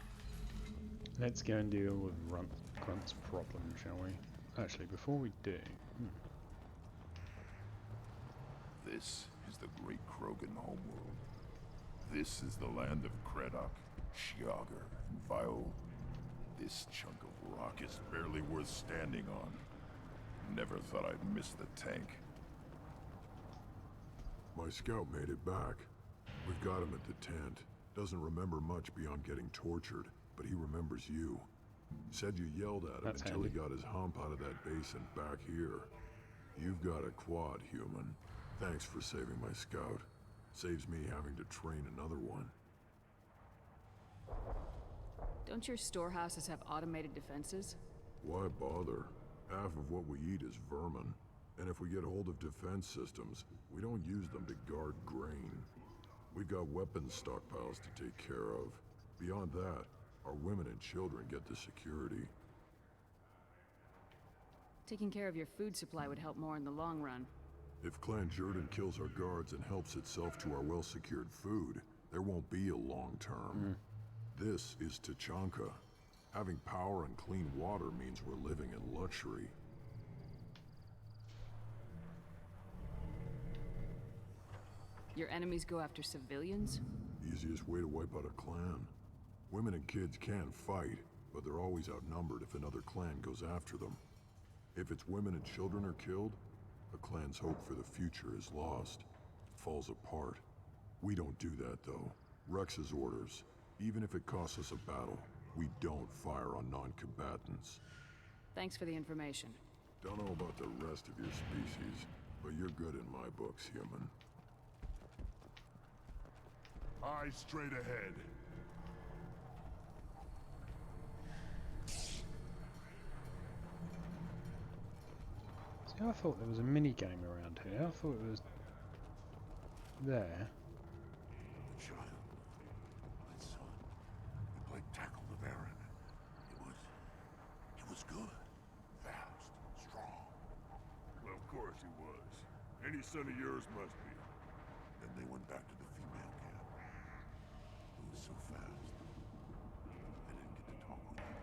Let's go and deal with Grunt's problem, shall we? Actually, before we do... This is the great Krogan homeworld. This is the land of Kredok, Shiagar, and Viol. This chunk of rock is barely worth standing on. Never thought I'd miss the tank. My scout made it back. We've got him at the tent. Doesn't remember much beyond getting tortured, but he remembers you. Said you yelled at him That's until handy. he got his hump out of that basin back here. You've got a quad, human. Thanks for saving my scout. Saves me having to train another one. Don't your storehouses have automated defenses? Why bother? Half of what we eat is vermin. And if we get hold of defense systems, we don't use them to guard grain. We've got weapons stockpiles to take care of. Beyond that, our women and children get the security. Taking care of your food supply would help more in the long run. If Clan Jordan kills our guards and helps itself to our well-secured food, there won't be a long term. This is Tuchanka. Having power and clean water means we're living in luxury. Your enemies go after civilians? Easiest way to wipe out a clan. Women and kids can fight, but they're always outnumbered if another clan goes after them. If its women and children are killed, a clan's hope for the future is lost. It falls apart. We don't do that, though. Rex's orders. Even if it costs us a battle, we don't fire on non-combatants. Thanks for the information. Don't know about the rest of your species, but you're good in my books, human. Eyes straight ahead. See, I thought there was a mini game around here. I thought it was there. Child, my son, he played tackle the Baron. He was good, fast, strong. Well, of course he was. Any son of yours must be. Then they went back to the female camp. He was so fast. I didn't get to talk with him.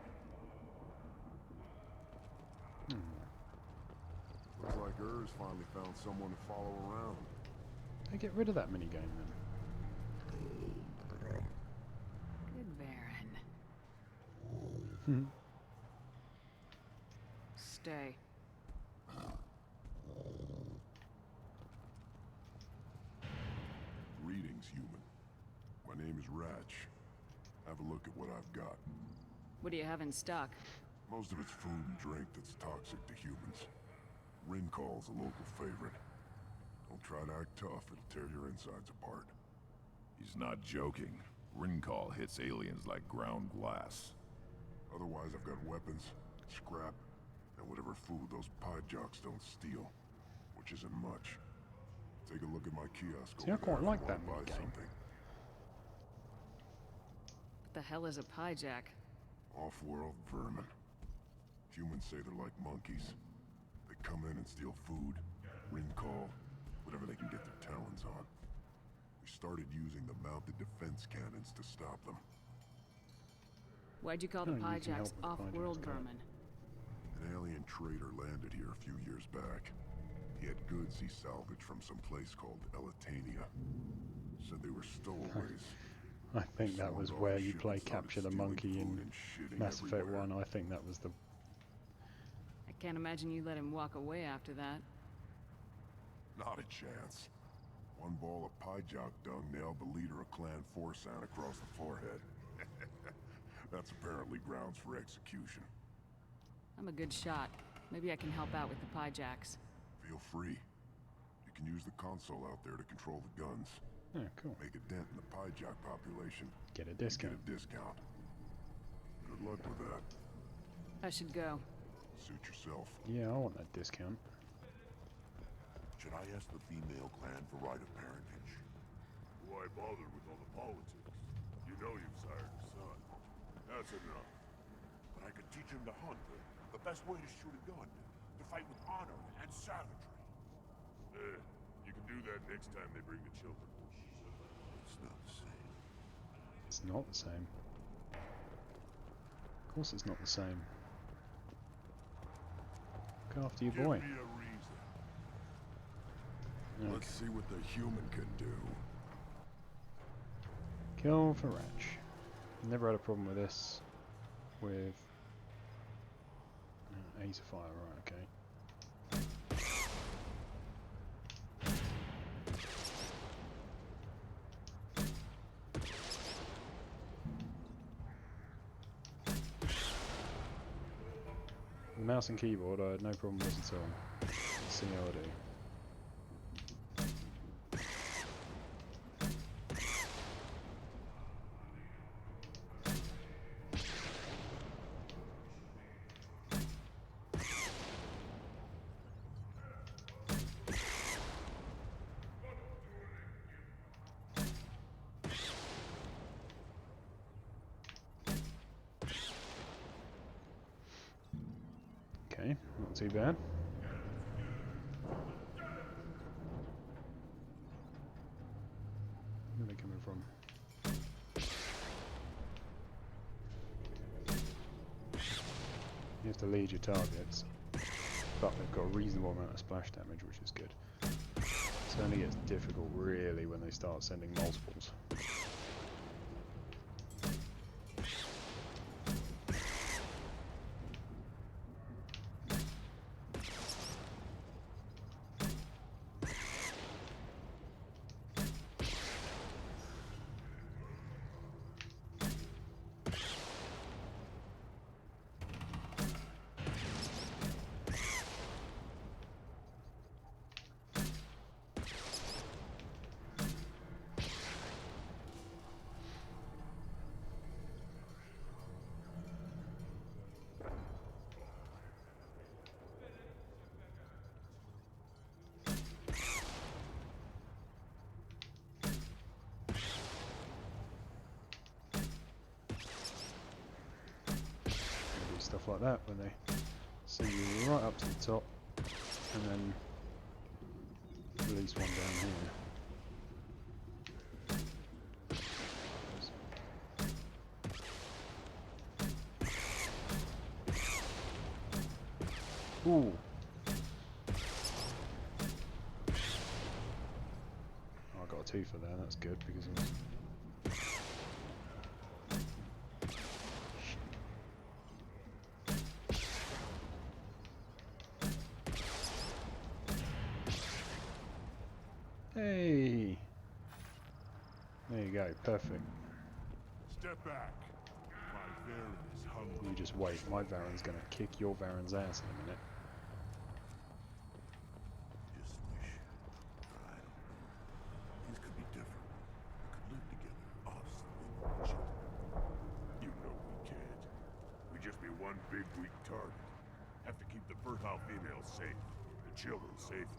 Looks like Urs finally found someone to follow around. Hey, get rid of that mini game then. Good Baron. Hmm. Stay. Greetings, human. My name is Ratch. Have a look at what I've got. What do you have in stock? Most of it's food and drink that's toxic to humans. Ringcall's a local favorite. Don't try to act tough, it'll tear your insides apart. He's not joking. Ringcall hits aliens like ground glass. Otherwise, I've got weapons, scrap, and whatever food those pie jocks don't steal. Which isn't much. Take a look at my kiosk See, I over quite there if like you that wanna buy minigame. something. What the hell is a pie jack? Off-world vermin. Humans say they're like monkeys. They come in and steal food, ring call, whatever they can get their talons on. We started using the mounted defense cannons to stop them. Why'd you call the Oh, you pie can help jacks with pie off-world jacks, can't vermin? An alien trader landed here a few years back. He had goods he salvaged from some place called Elitania. Said they were stowaways. I think that was Swung off where a you ship play and started Capture the stealing Monkey food in and shitting Mass Effect everywhere. 1. I think that was the... I can't imagine you let him walk away after that. Not a chance. One ball of pie jock dung nailed the leader of Clan Forsan across the forehead. That's apparently grounds for execution. I'm a good shot. Maybe I can help out with the pie jacks. Feel free. You can use the console out there to control the guns. Oh, cool. Make a dent in the pie jock population. Get a Get discount. a discount. Good luck with that. I should go. Suit yourself. Yeah, I want that discount. Should I ask the female clan for rite of parentage? Why bother with all the politics? You know you've sired a son. That's enough. But I could teach him to hunt, the best way to shoot a gun. To fight with honor and savagery. You can do that next time they bring the children. It's not the same. It's not the same. Of course it's not the same. Go after your boy. Give me a reason. Okay. Let's see what the human can do. Kill for Ratch. Never had a problem with this. With Ace of Fire, right, okay. Mouse and keyboard, I had no problem with this at all. Let's see how I do. Okay, not too bad. Where are they coming from? You have to lead your targets, but they've got a reasonable amount of splash damage, which is good. It only gets difficult, really, when they start sending multiples. Stuff like that when they send you right up to the top and then release one down here. Ooh. Oh, I got a twofer there, that's good because it was hey! There you go, perfect. Step back. My Varen is hungry. You just wait, my Varen's gonna kick your Varen's ass in a minute. Just wish. I don't know. Things could be different. We could live together. Us and children. You know we can't. We just be one big weak target. Have to keep the fertile females safe. The children safe.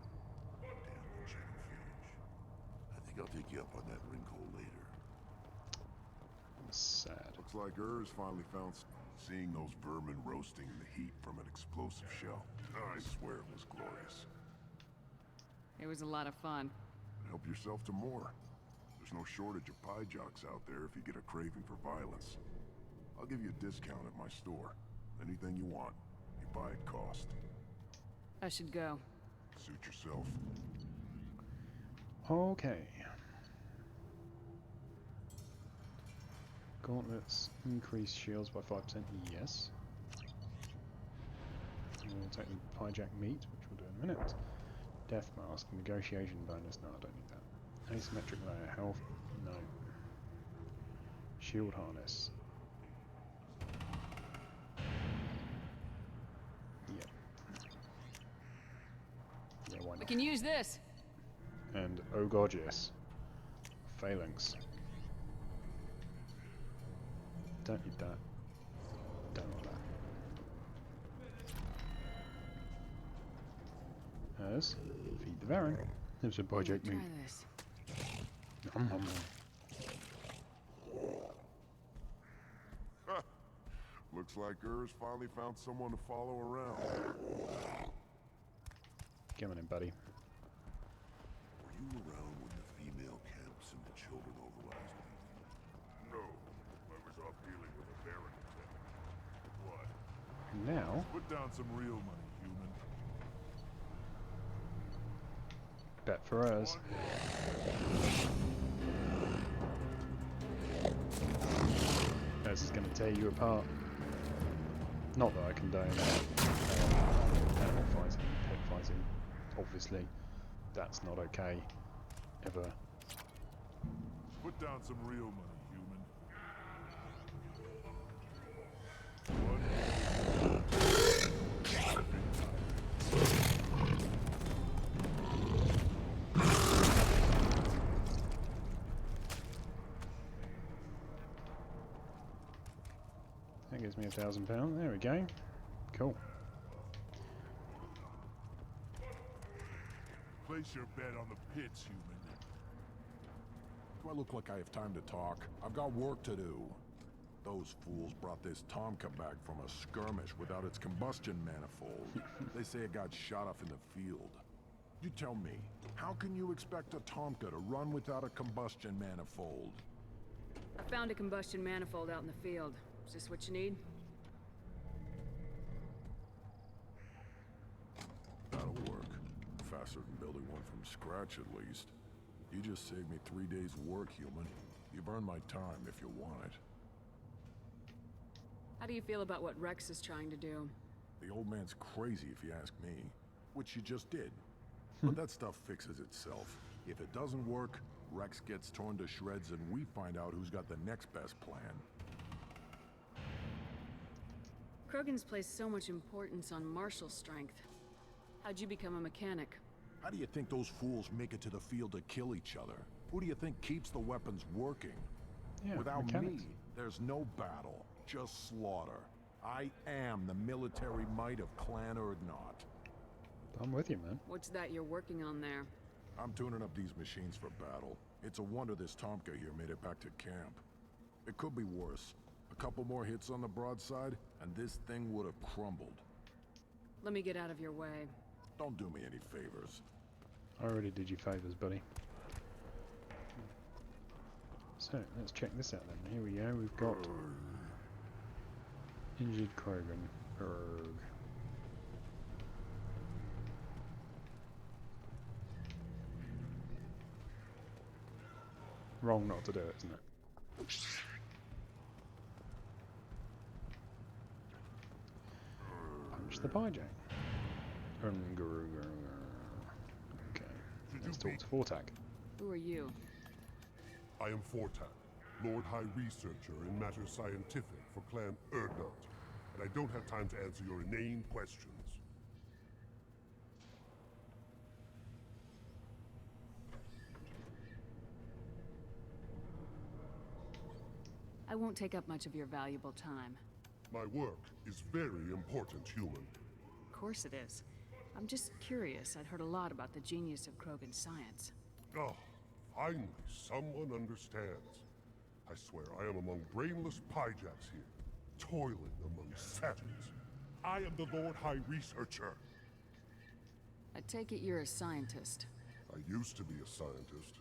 Damn the genophage. I think I'll take you up on that wrinkle later. Sad. Looks like Urs finally found seeing those vermin roasting in the heat from an explosive shell. I swear it was glorious. It was a lot of fun. Help yourself to more. There's no shortage of pie jocks out there if you get a craving for violence. I'll give you a discount at my store. Anything you want, you buy at cost. I should go. Suit yourself. Okay. Gauntlets increase shields by 5%, yes. We'll take the hijack meat, which we'll do in a minute. Death mask, negotiation bonus, no I don't need that. Asymmetric layer, health, no. Shield harness. Yep. Yeah, why We not? can use this. And oh god yes. Phalanx. Don't need that. Don't want that. As feed the Varen. There's a project Try meat. this. Nom, nom, nom. Looks like Ur's finally found someone to follow around. Come on in, buddy. Were you around when the female camps and the children overlast anything? No. I was off dealing with a Baron attack. What? Now, Put down some real money, human. bet for us. This is going to tear you apart. Not that I condone animal fighting, pet fighting. Obviously, that's not okay. Ever. Put down some real money, human. That gives me £1,000. There we go. Cool. Place your bet on the pits, human. Do I look like I have time to talk? I've got work to do. Those fools brought this Tuchanka back from a skirmish without its combustion manifold. They say it got shot off in the field. You tell me, how can you expect a Tuchanka to run without a combustion manifold? I found a combustion manifold out in the field. Is this what you need? That'll work. Faster than building one from scratch, at least. You just saved me 3 days' work, human. You've earned my time if you want it. How do you feel about what Rex is trying to do? The old man's crazy if you ask me. Which you just did. But that stuff fixes itself. If it doesn't work, Rex gets torn to shreds and we find out who's got the next best plan. Krogan's placed so much importance on martial strength. How'd you become a mechanic? How do you think those fools make it to the field to kill each other? Who do you think keeps the weapons working? Yeah, Without mechanics. me, there's no battle, just slaughter. I am the military might of Clan Weyrlock. I'm with you, man. What's that you're working on there? I'm tuning up these machines for battle. It's a wonder this Tuchanka here made it back to camp. It could be worse. A couple more hits on the broadside, and this thing would have crumbled. Let me get out of your way. Don't do me any favors. I already did you favours, buddy. So, let's check this out then. Here we go, we've got injured Krogan. Urgh. Wrong not to do it, isn't it? Punch the pie jack. Okay. Let's talk to Fortak. Who are you? I am Fortak, Lord High Researcher in matters scientific for Clan Weyrlock, and I don't have time to answer your inane questions. I won't take up much of your valuable time. My work is very important, human. Of course it is. I'm just curious. I'd heard a lot about the genius of Krogan science. Oh, finally, someone understands. I swear I am among brainless pyjaks here, toiling among savages. I am the Lord High Researcher. I take it you're a scientist. I used to be a scientist.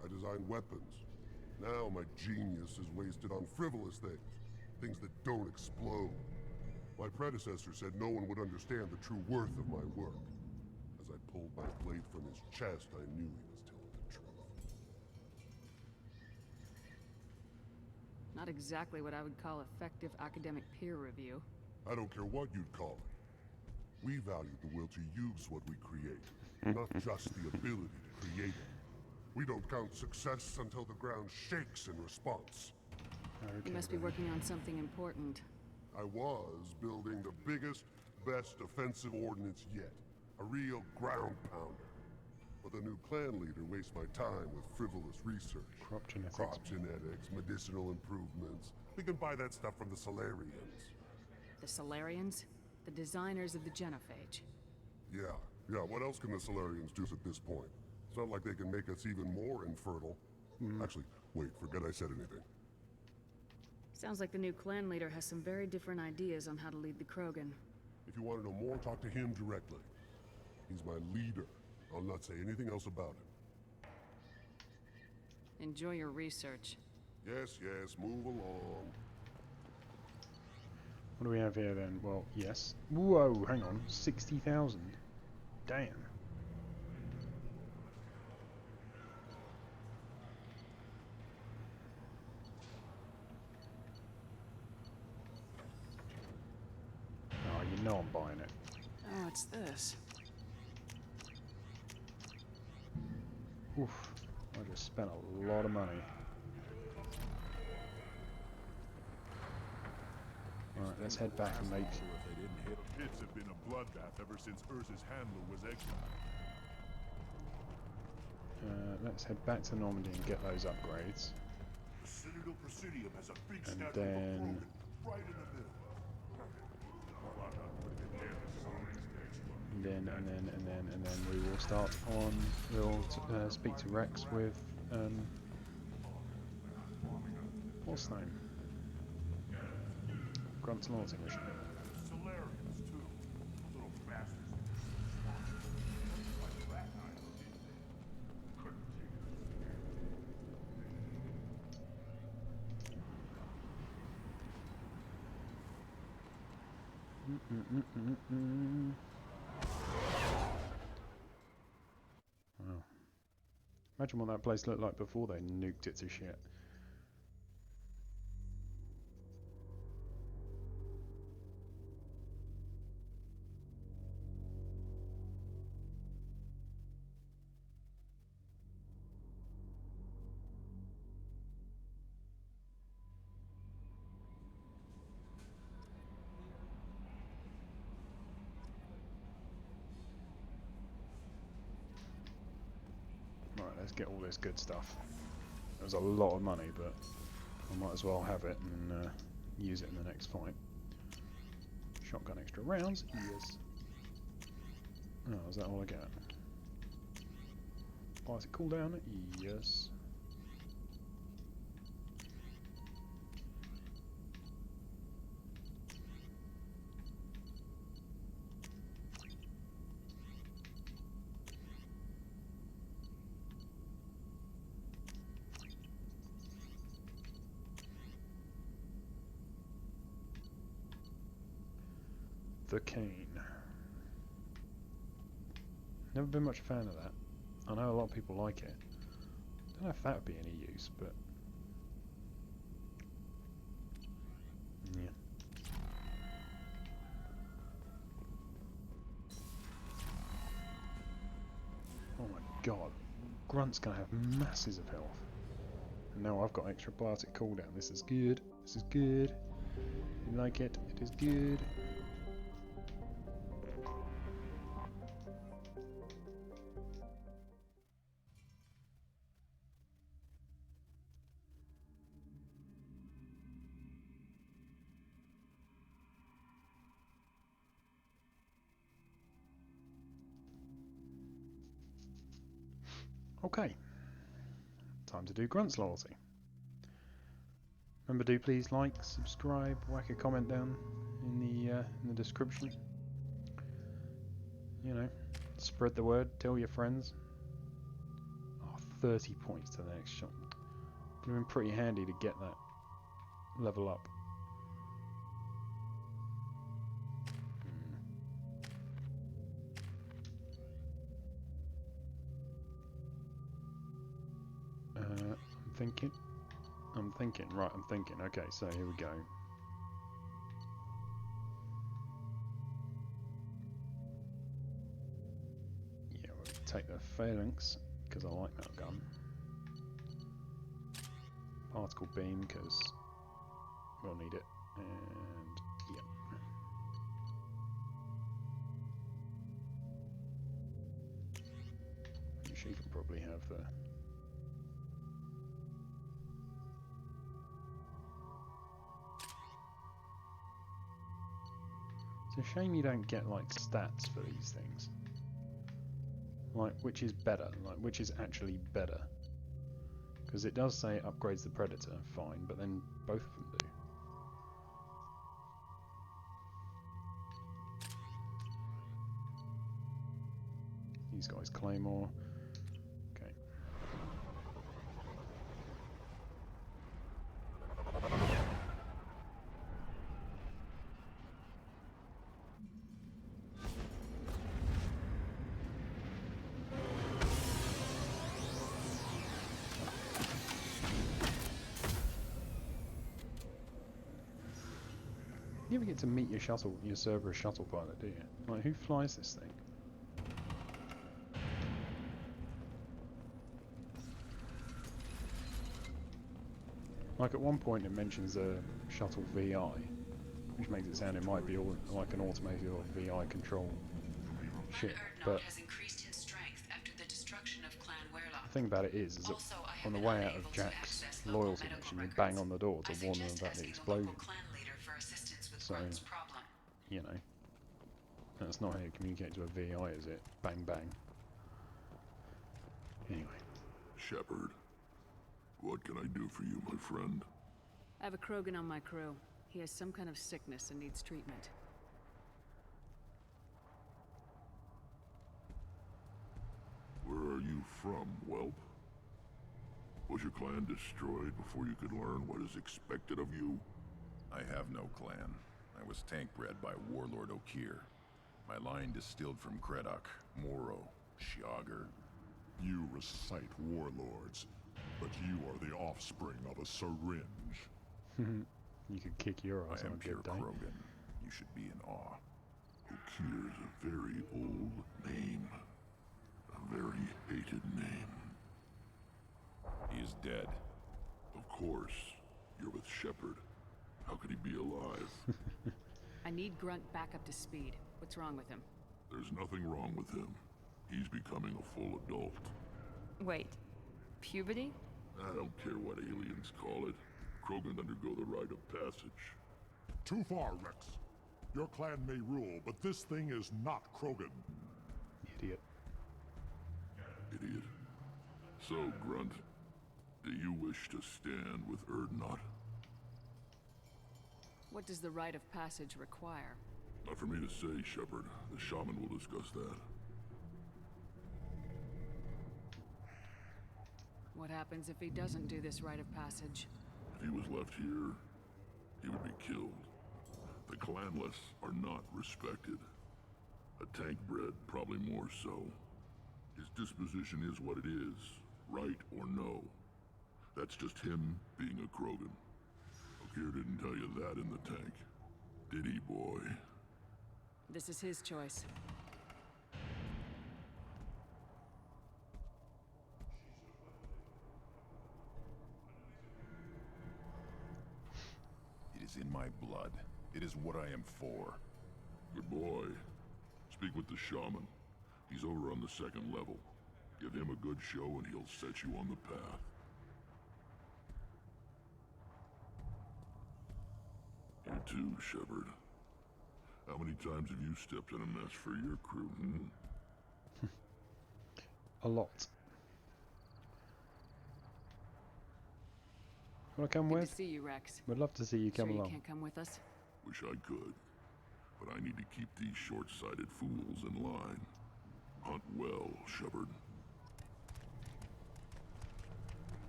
I designed weapons. Now my genius is wasted on frivolous things. Things that don't explode. My predecessor said no one would understand the true worth of my work. As I pulled my blade from his chest, I knew he was telling the truth. Not exactly what I would call effective academic peer review. I don't care what you'd call it. We value the will to use what we create, not just the ability to create it. We don't count success until the ground shakes in response. You must be working on something important. I was building the biggest, best offensive ordnance yet. A real ground pounder. But the new clan leader wastes my time with frivolous research. Crop genetics, medicinal improvements. We can buy that stuff from the Solarians. The Solarians? The designers of the genophage. Yeah, what else can the Solarians do at this point? It's not like they can make us even more infertile. Actually, wait, forget I said anything. Sounds like the new clan leader has some very different ideas on how to lead the Krogan. If you want to know more, talk to him directly. He's my leader. I'll not say anything else about him. Enjoy your research. Yes, move along. What do we have here then? Well, yes. Whoa, hang on. 60,000. Damn. Oh, you know I'm buying it. Oh, it's this. Oof. I just spent a lot of money. Alright, let's head back and make... The pits have been a bloodbath ever since Ursa's handler was exiled. Let's head back to Normandy and get those upgrades. The Citadel Presidium has a big And statue then... of Krogan right in the middle. And then we will start on... We'll speak to Rex with... what's his name? Grunt's loyalty mission. Solarians, too. Little bastards. Wow. Imagine what that place looked like before they nuked it to shit. Right, let's get all this good stuff. It was a lot of money, but I might as well have it and use it in the next fight. Shotgun extra rounds, yes. Oh, is that all I get? Plastic cooldown, yes. The cane. Never been much a fan of that. I know a lot of people like it. Don't know if that would be any use, but yeah. Oh my god, Grunt's gonna have masses of health. And now I've got extra plastic cooldown. This is good. This is good. You like it? It is good. Okay, time to do Grunt's loyalty. Remember, do please like, subscribe, whack a comment down in the description. You know, spread the word, tell your friends. Oh, 30 points to the next shot. Would have been pretty handy to get that level up. I'm thinking. Okay, so here we go. Yeah, we'll take the phalanx, because I like that gun. Particle beam, because we'll need it. And, yeah. She can probably have the... It's a shame you don't get like stats for these things. Like which is better, like which is actually better. Because it does say it upgrades the Predator, fine, but then both of them do. He's got his claymore. Okay. You ever get to meet your Cerberus shuttle pilot, do you? Like, who flies this thing? Like, at one point it mentions a shuttle VI, which makes it sound it might be all, like an automated or VI control ship, but has increased in strength after the destruction of Clan Weyrlock. the thing about it is that Also, I have on the been way out unable of to Jack's access local loyalty medical mission, you records. bang on the door to I warn them suggest about the asking the local explosion. clan leader for assistance with So, Grunt's problem. you know, that's not how you communicate to a VI, is it? Bang bang. Anyway. Shepard, what can I do for you, my friend? I have a Krogan on my crew. He has some kind of sickness and needs treatment. Where are you from, whelp? Was your clan destroyed before you could learn what is expected of you? I have no clan. I was tank bred by Warlord Okir. My line distilled from Kredok, Moro, Shiagar. You recite warlords, but you are the offspring of a syringe. You could kick your ass I on am a pure good day. Krogan. You should be in awe. Okir's a very old name. A very hated name. He is dead. Of course. You're with Shepard. How could he be alive? I need Grunt back up to speed. What's wrong with him? There's nothing wrong with him. He's becoming a full adult. Wait. Puberty? I don't care what aliens call it. Krogan undergo the rite of passage. Too far, Rex. Your clan may rule, but this thing is not Krogan. Idiot. Idiot. So, Grunt, do you wish to stand with Urdnot? What does the rite of passage require? Not for me to say, Shepard. The shaman will discuss that. What happens if he doesn't do this rite of passage? If he was left here, he would be killed. The clanless are not respected. A tank bred, probably more so. His disposition is what it is, right or no. That's just him being a Krogan. Okir didn't tell you that in the tank. Did he, boy? This is his choice. It is in my blood. It is what I am for. Good boy. Speak with the shaman. He's over on the second level. Give him a good show and he'll set you on the path. You too, Shepard. How many times have you stepped in a mess for your crew, A lot. Wanna come Good with? to see you, Rex. We'd love to see you come Sure you along. can't come with us? Wish I could. But I need to keep these short-sighted fools in line. Hunt well, Shepard.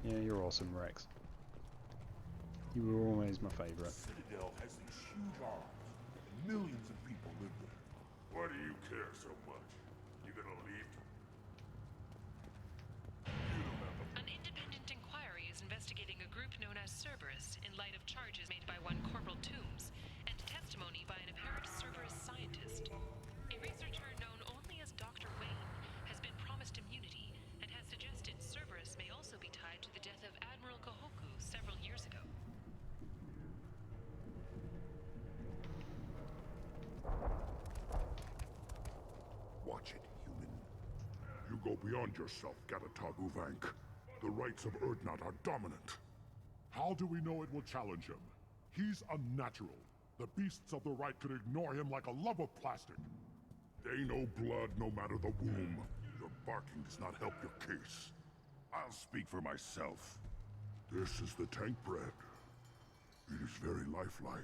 Yeah, you're awesome, Rex. You were always my favourite. Citadel has these huge arms, and millions of people live there. Why do you care so much? You gonna leave? You don't have the... An independent inquiry is investigating a group known as Cerberus in light of charges made by one Corporal Toombs and testimony by an apparent Cerberus scientist. A researcher known only as Dr. Wayne has been promised immunity and has suggested Cerberus may also be tied to the death of Admiral Kahoku several years ago. Watch it, human. You go beyond yourself, Gatatog Uvank. The rights of Urdnot are dominant. How do we know it will challenge him? He's unnatural. The beasts of the right could ignore him like a lump of plastic. They know blood no matter the womb. Your barking does not help your case. I'll speak for myself. This is the tank bread. It is very lifelike.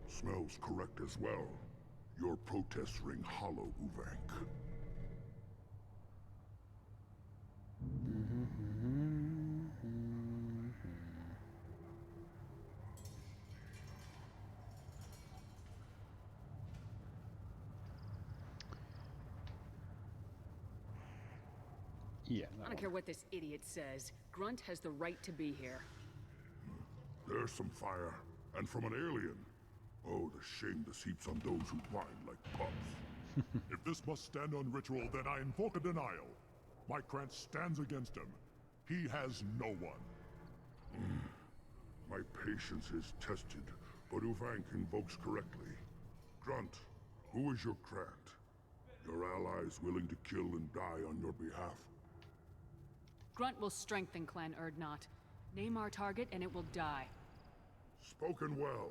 Smells correct as well. Your protests ring hollow, Uvank. Yeah, I that don't care one. what this idiot says. Grunt has the right to be here. There's some fire, and from an alien. Oh, the shame this heaps on those who whine like pups. If this must stand on ritual, then I invoke a denial. My Krant stands against him. He has no one. My patience is tested, but Uvank invokes correctly. Grunt, who is your Krant? Your allies willing to kill and die on your behalf? Grunt will strengthen Clan Weyrlock. Name our target and it will die. Spoken well.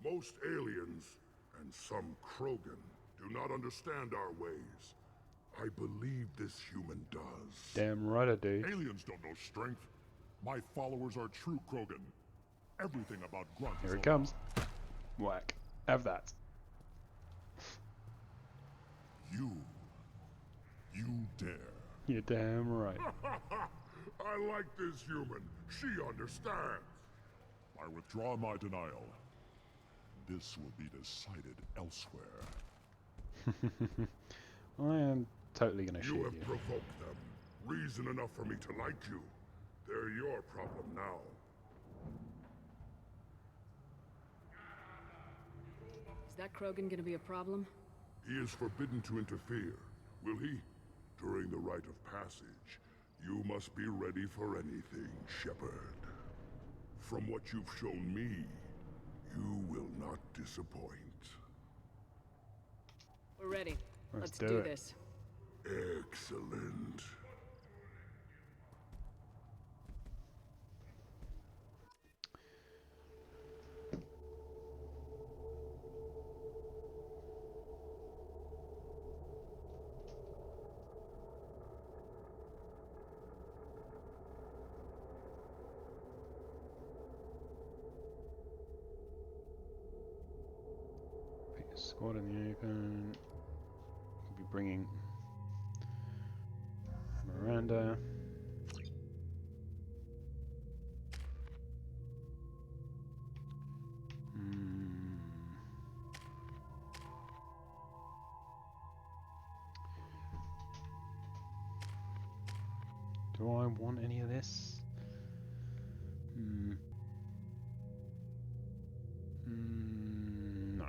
Most aliens, and some Krogan, do not understand our ways. I believe this human does. Damn right I do. Aliens don't know strength. My followers are true Krogan. Everything about Grunt is Here it a lie. comes. Whack. Have that. You dare. You're damn right. I like this human. She understands. I withdraw my denial. This will be decided elsewhere. I am totally gonna shoot You you. have provoked them. Reason enough for me to like you. They're your problem now. Is that Krogan gonna be a problem? He is forbidden to interfere. Will he? During the rite of passage, you must be ready for anything, Shepard. From what you've shown me, you will not disappoint. We're ready. Let's Let's do do it. this. Excellent. Pick a squad in the open. We'll be bringing Miranda. Do I want any of this? No.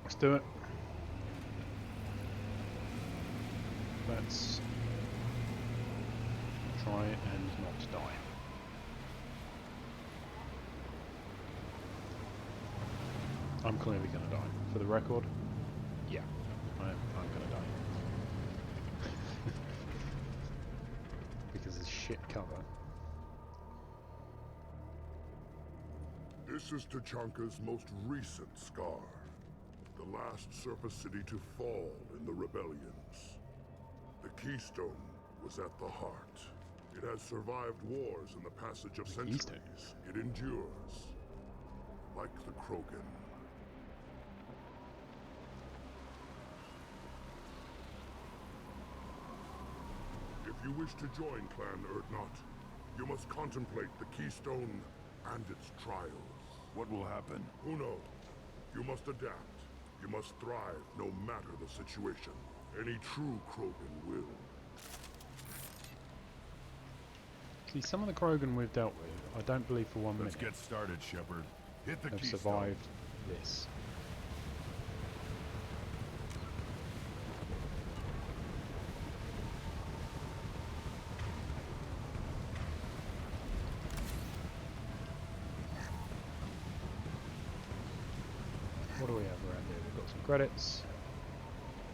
Let's do it. Let's try and not die. I'm clearly going to die. For the record, yeah, I'm going to die. Because it's shit cover. This is Tuchanka's most recent scar. The last surface city to fall in the rebellions. The Keystone was at the heart. It has survived wars and the passage of centuries. It endures. Like the Krogan. If you wish to join Clan Weyrlock, you must contemplate the Keystone and its trials. What will happen? Who knows? You must adapt. You must thrive no matter the situation. Any true Krogan will. See, some of the Krogan we've dealt with, I don't believe for 1 minute Let's get started, Shepard. Hit the have keystone. survived this. What do we have around here? We've got some credits.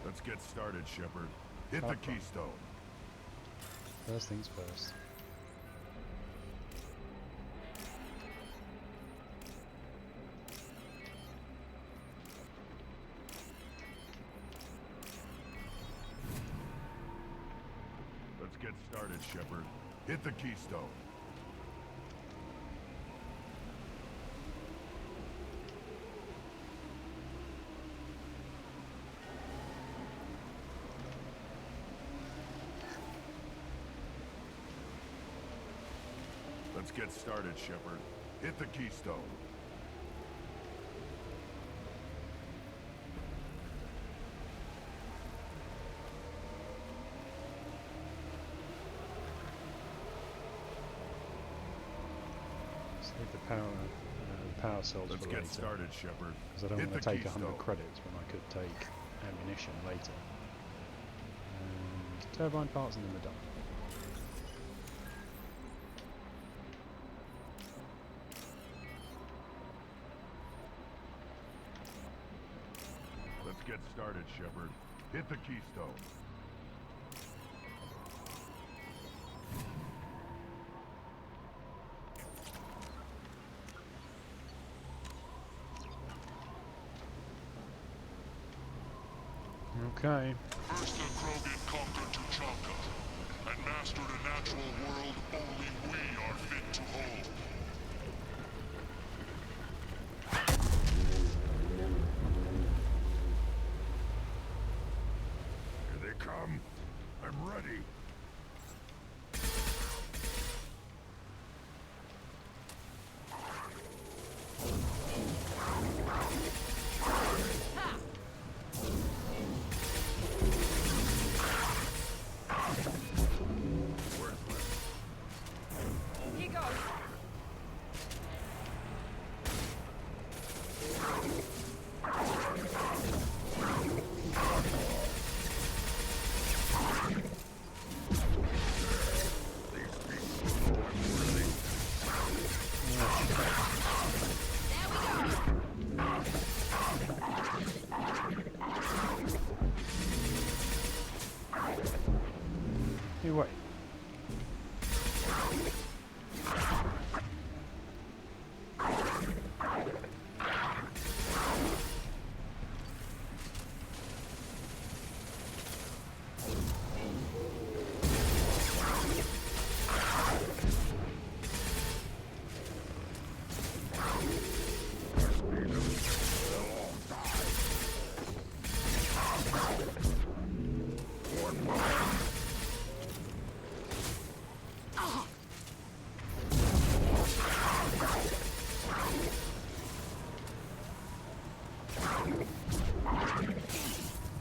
Let's get started, Shepard. Hit the keystone. First things first. Let's get started, Shepard. Hit the keystone. Let's get started, Shepard. Hit the keystone. Save the power cells Let's for get later. started, Shepard. Because I don't Hit want the to take 100 keystone. credits when I could take ammunition later. And turbine parts and then we're done. Let's get started, Shepard. Hit the keystone. Okay. First the Krogan conquered Tuchanka, and mastered a natural world only we are fit to hold. Here they come. I'm ready. He goes. Hey, wait.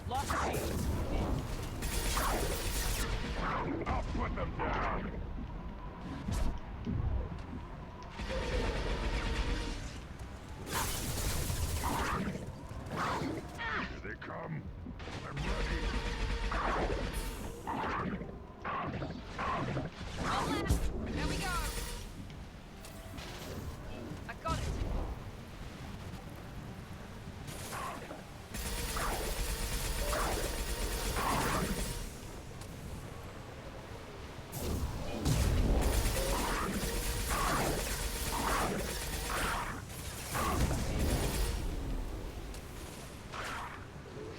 Lost the shield. I'll put them down. Here they come. I'm ready. One left. There we go. I got it.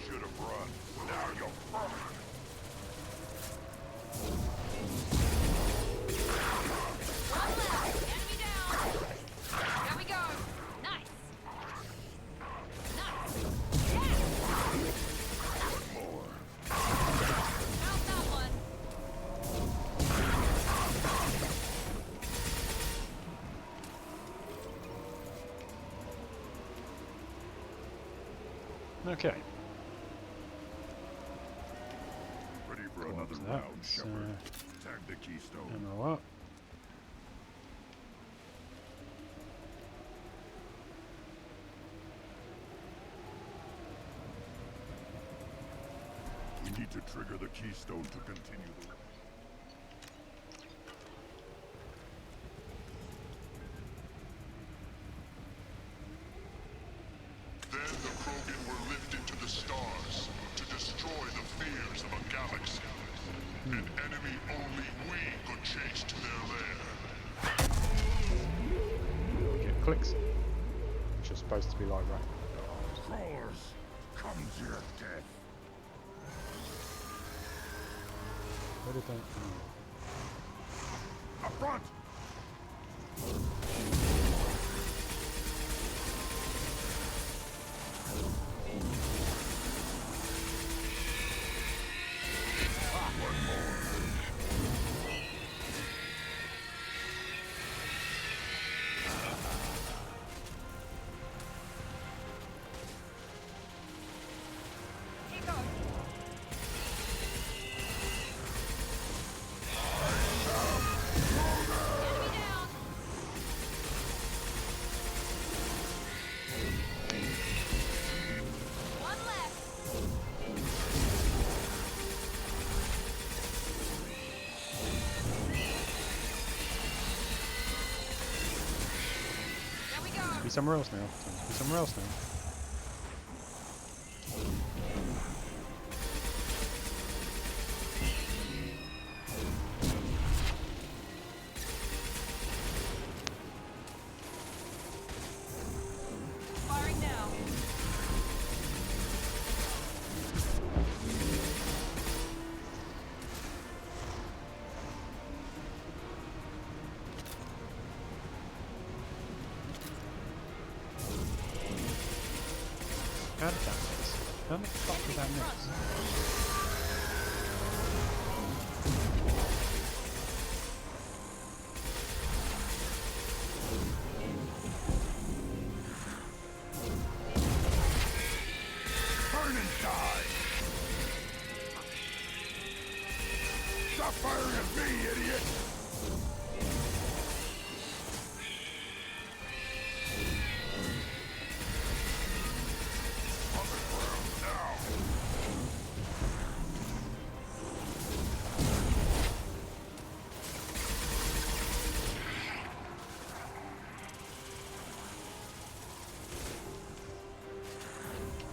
Should have run. Now you'll burn. One left. Enemy down. There we go. Nice. Nice. Yeah. Found that one. Okay. Ready for Go on another to that. round, Let's, Shepard. Tag the keystone. ammo up. We need to trigger the keystone to continue the... Then the Krogan were lifted to the stars to destroy the fears of a galaxy. An enemy only we could chase to their lair. Get clicks. Which are supposed to be like that. Crawlers, come to your death. Where did they... Up front! He goes. Enemy down. somewhere else now. Time to be somewhere else now. Firing now. How did that miss? How the fuck did that miss? Burn and die! Stop firing at me, idiot! On the ground now!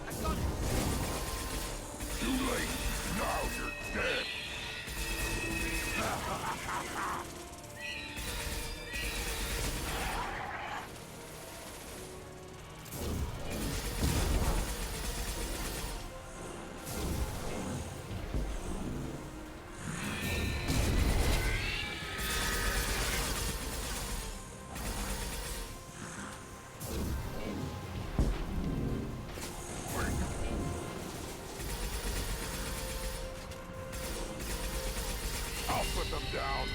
I've got it. Too late! Now you're dead! I'll put them down!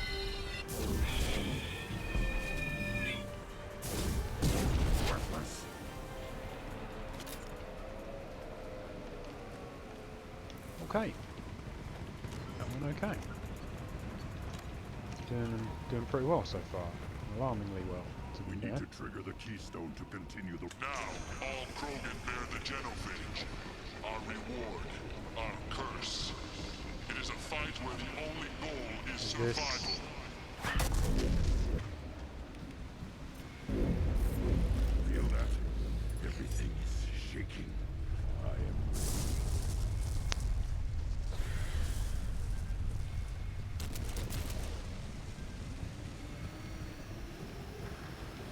Worthless! Okay. That went okay. Doing pretty well so far. Alarmingly well, to We be need fair. to trigger the keystone to continue the... Now, all Krogan bear the genophage. Our reward, our curse. It is a fight where the only goal is survival. Feel that? Everything is shaking. I am...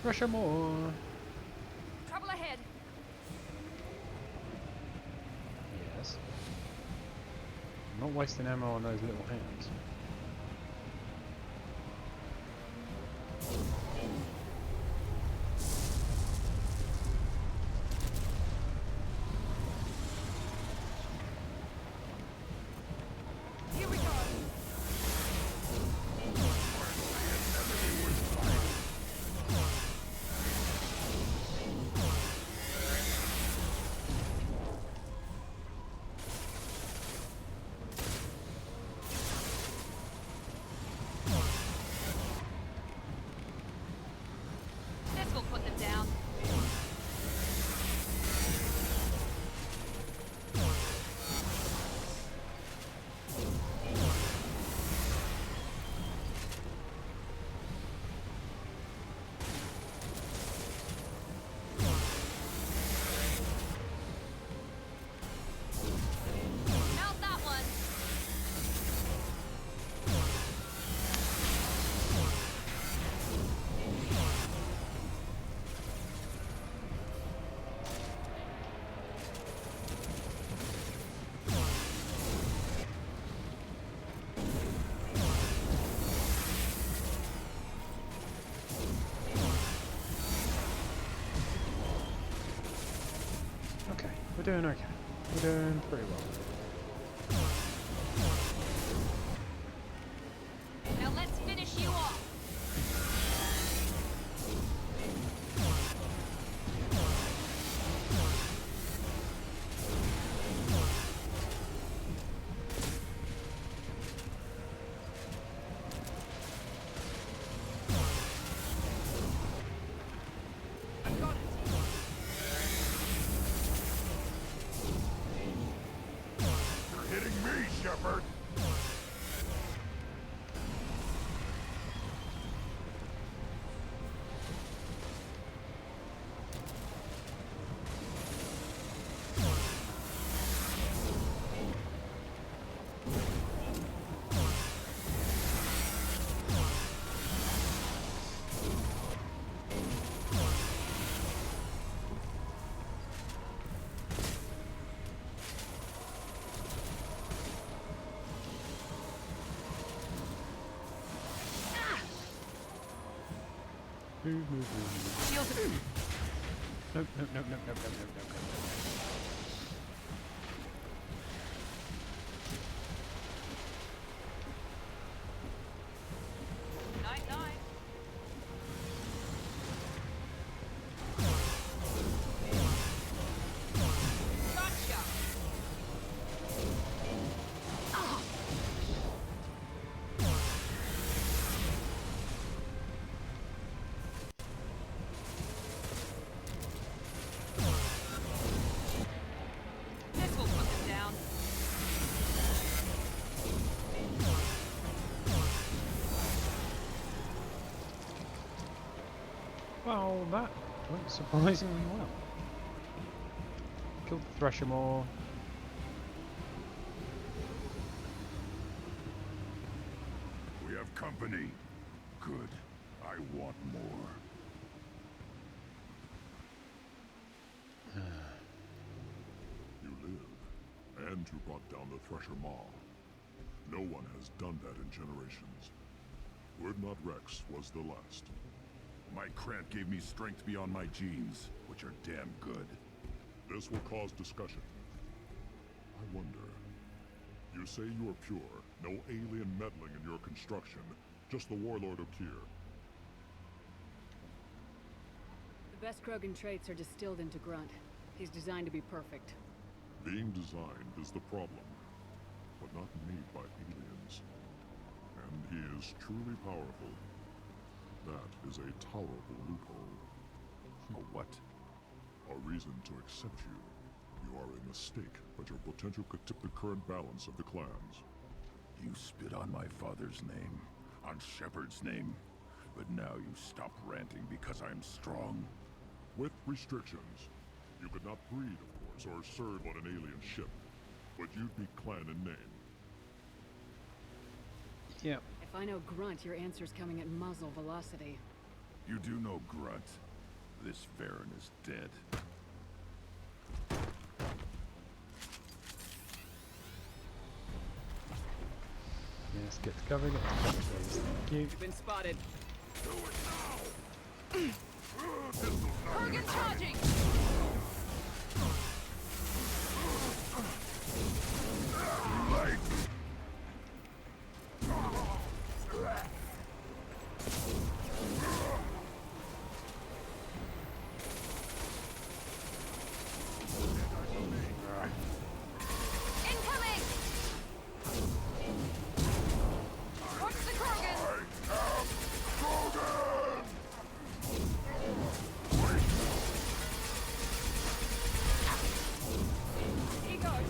Russia more! Trouble ahead. Yes. I'm not wasting ammo on those little hands. Here we go. This will put them down. Mount that one. Okay, we're doing okay. We're doing pretty well. Now let's finish you off. I've got it. You're hitting me, Shepard! move. Shields are... No. Night, night. Gotcha. This will put them down. Well, that went surprisingly well. Killed the Thresher more. We have company. Good. I want more. You live, and you brought down the Thresher Maw. No one has done that in generations. Would not Rex was the last. My cramp gave me strength beyond my genes, which are damn good. This will cause discussion. I wonder. You say you are pure, no alien meddling in your construction, just the Warlord O'Keer. The best Krogan traits are distilled into Grunt. He's designed to be perfect. Being designed is the problem, but not made by aliens. And he is truly powerful. That is a tolerable loophole. A what? A reason to accept you. You are a mistake, but your potential could tip the current balance of the clans. You spit on my father's name, on Shepard's name, but now you stop ranting because I'm strong. With restrictions. You could not breed, of course, or serve on an alien ship, but you'd be clan in name. Yeah. If I know Grunt, your answer's coming at muzzle velocity. You do know Grunt. This Varen is dead. Yes, get to cover, please. Thank you. You've been spotted. Krogan charging! Incoming! Watch the Krogan! He goes.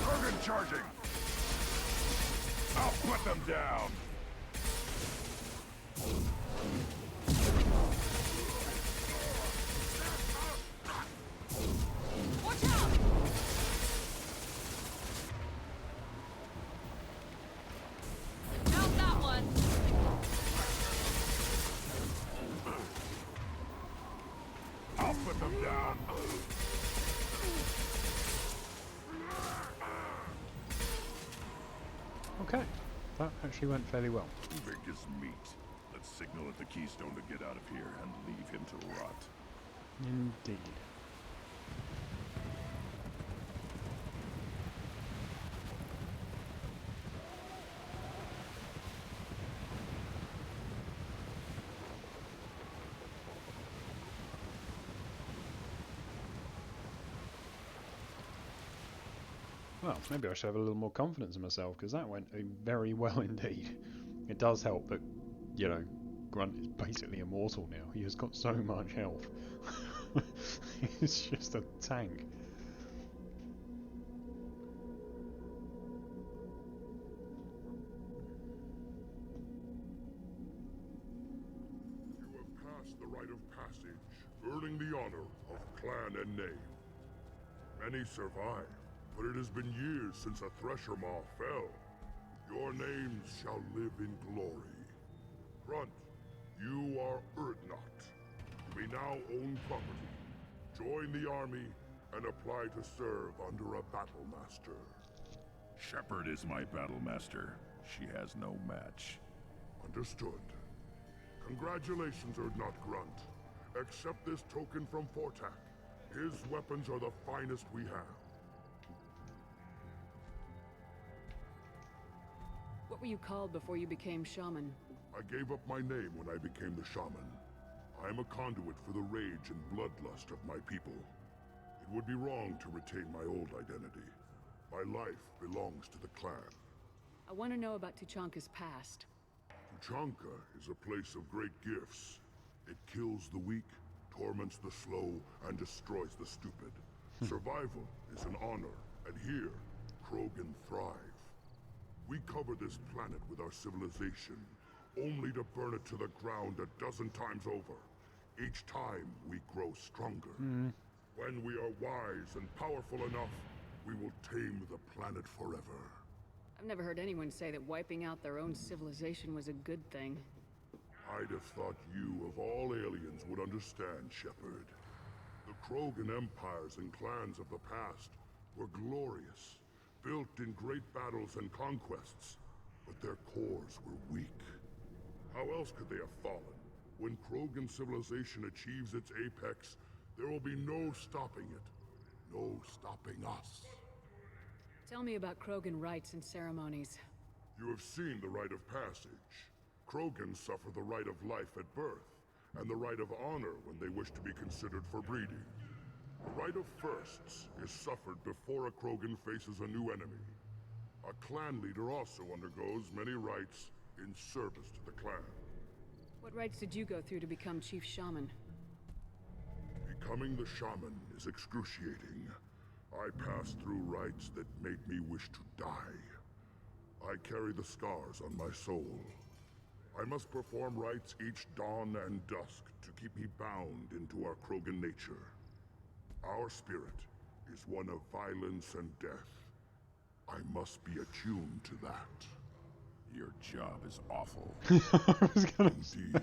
Krogan charging! I'll put them down! Watch out! Found that one. I'll put them down! Okay. That actually went fairly well. Big is meat. Let's signal at the Keystone to get out of here and leave him to rot. Indeed. Well, maybe I should have a little more confidence in myself, because that went very well indeed. It does help that, you know, Grunt is basically immortal now. He has got so much health. He's just a tank. You have passed the rite of passage, earning the honor of clan and name. Many survive, but it has been years since a Thresher Maw fell. Your names shall live in glory. Grunt, You are Urdnot. You may now own property. Join the army and apply to serve under a battle master. Shepard is my battle master. She has no match. Understood. Congratulations, Urdnot Grunt. Accept this token from Fortak. His weapons are the finest we have. What were you called before you became shaman? I gave up my name when I became the shaman. I am a conduit for the rage and bloodlust of my people. It would be wrong to retain my old identity. My life belongs to the clan. I want to know about Tuchanka's past. Tuchanka is a place of great gifts. It kills the weak, torments the slow, and destroys the stupid. Survival is an honor, and here, Krogan thrive. We cover this planet with our civilization, only to burn it to the ground a dozen times over. Each time, we grow stronger. When we are wise and powerful enough, we will tame the planet forever. I've never heard anyone say that wiping out their own civilization was a good thing. I'd have thought you, of all aliens, would understand, Shepard. The Krogan empires and clans of the past were glorious, built in great battles and conquests, but their cores were weak. How else could they have fallen? When Krogan civilization achieves its apex, there will be no stopping it. No stopping us. Tell me about Krogan rites and ceremonies. You have seen the rite of passage. Krogans suffer the rite of life at birth, and the rite of honor when they wish to be considered for breeding. The rite of firsts is suffered before a Krogan faces a new enemy. A clan leader also undergoes many rites in service to the clan. What rites did you go through to become Chief Shaman? Becoming the shaman is excruciating. I passed through rites that made me wish to die. I carry the scars on my soul. I must perform rites each dawn and dusk to keep me bound into our Krogan nature. Our spirit is one of violence and death. I must be attuned to that. Your job is awful. I was gonna Indeed.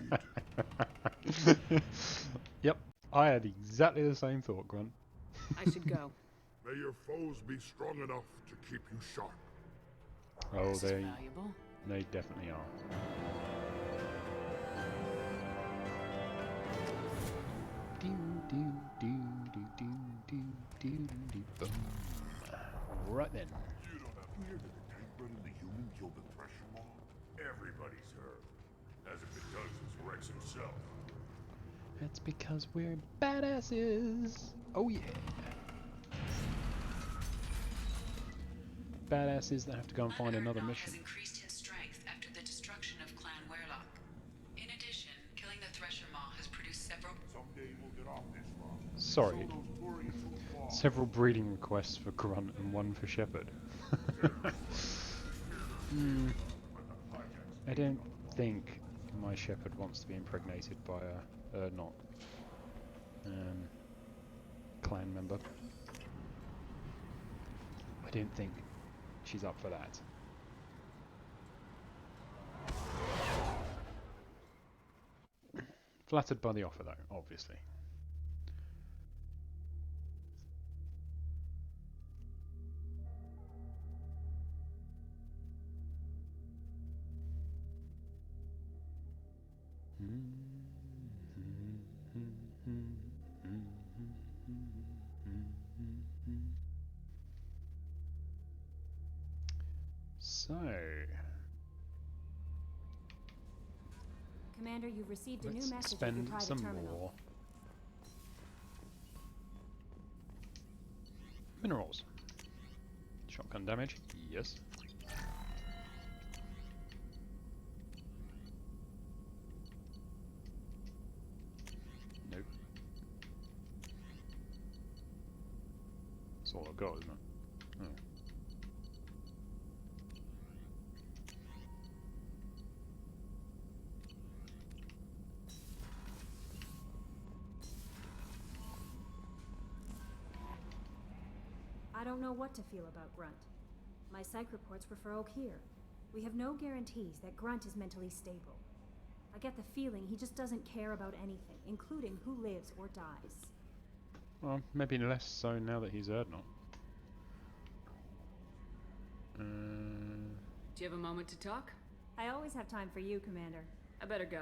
Yep, I had exactly the same thought, Grunt. I should go. May your foes be strong enough to keep you sharp. Oh, This is valuable. they definitely are. Do do do do do do do do boom. Right then. You don't have to hear that the tank bred and the human killed the Thresher Maw? Everybody's heard. As if it does is Rex himself. That's because we're badasses. Oh yeah. Badasses that have to go and find another mission. Has increased in strength after the destruction of Clan Weyrlock. In addition, killing the Thresher Maw has produced several... Someday we'll get off this rock. Sorry. Several breeding requests for Grunt and one for Shepard. I don't think my Shepard wants to be impregnated by a not clan member. I don't think she's up for that. Flattered by the offer though, obviously. So, Commander, you've received a new let's message with spend your private some terminal. more minerals. Shotgun damage, yes. Nope. That's all I've got, isn't it? Oh. I don't know what to feel about Grunt. My psych reports refer Oak here. We have no guarantees that Grunt is mentally stable. I get the feeling he just doesn't care about anything, including who lives or dies. Well, maybe less so now that he's Erdnot. Do you have a moment to talk? I always have time for you, Commander. I better go.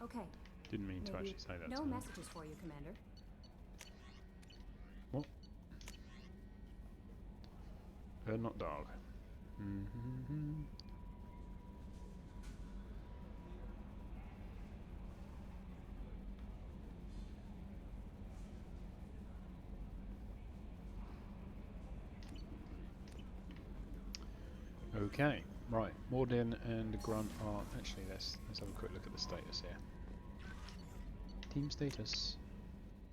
Okay. Didn't mean to Maybe actually say that. no to her. messages for you, Commander. What? Erdnot dog. Okay, right. Mordin and Grunt are actually. Let's have a quick look at the status here. Team status.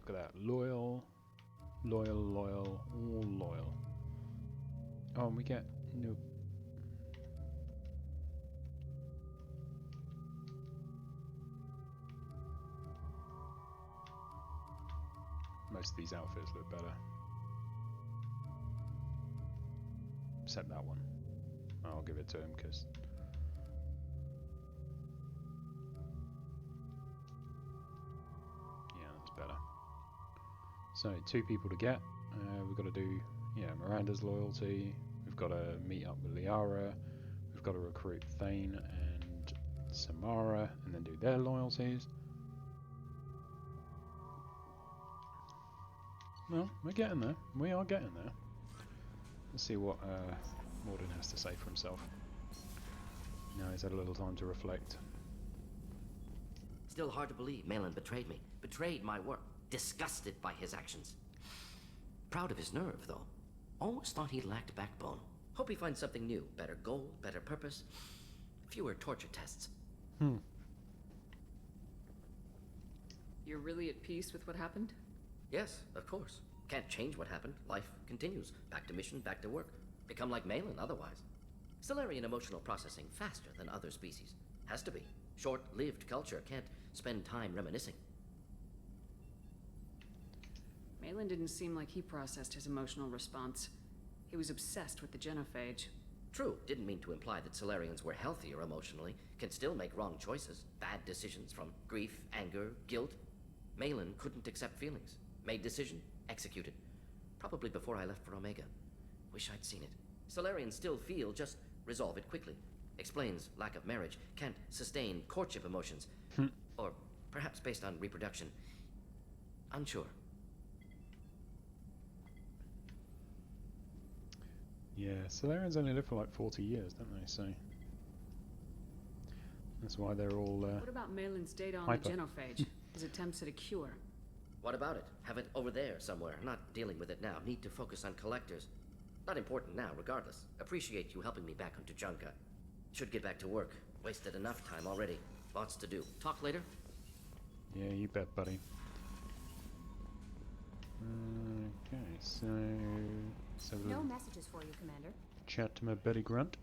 Look at that. Loyal, all loyal. Oh, and we get new. Most of these outfits look better. Except that one. I'll give it to him because yeah, that's better. So 2 people to get. We've got to do Miranda's loyalty. We've got to meet up with Liara. We've got to recruit Thane and Samara, and then do their loyalties. Well, we're getting there. We are getting there. Let's see what Mordin has to say for himself. Now he's had a little time to reflect. Still hard to believe Malin betrayed me. Betrayed my work. Disgusted by his actions. Proud of his nerve, though. Almost thought he lacked backbone. Hope he finds something new. Better goal, better purpose. Fewer torture tests. You're really at peace with what happened? Yes, of course. Can't change what happened. Life continues. Back to mission, back to work. Become like Malin otherwise. Solarian emotional processing faster than other species. Has to be. Short-lived culture can't spend time reminiscing. Malin didn't seem like he processed his emotional response. He was obsessed with the genophage. True, didn't mean to imply that Solarians were healthier emotionally, can still make wrong choices, bad decisions from grief, anger, guilt. Malin couldn't accept feelings. Made decision, executed. Probably before I left for Omega. Wish I'd seen it. Solarians still feel, just resolve it quickly. Explains lack of marriage, can't sustain courtship emotions. Or perhaps based on reproduction. Unsure. Yeah, Solarians only live for like 40 years, don't they? So that's why they're all What about Malin's data on hyper. the genophage? His attempts at a cure? What about it? Have it over there somewhere. Not dealing with it now. Need to focus on collectors. Not important now, regardless. Appreciate you helping me back on Tuchanka. Should get back to work. Wasted enough time already. Lots to do. Talk later? Yeah, you bet, buddy. Okay, so let's have a No little messages for you, Commander. chat to my buddy Grunt.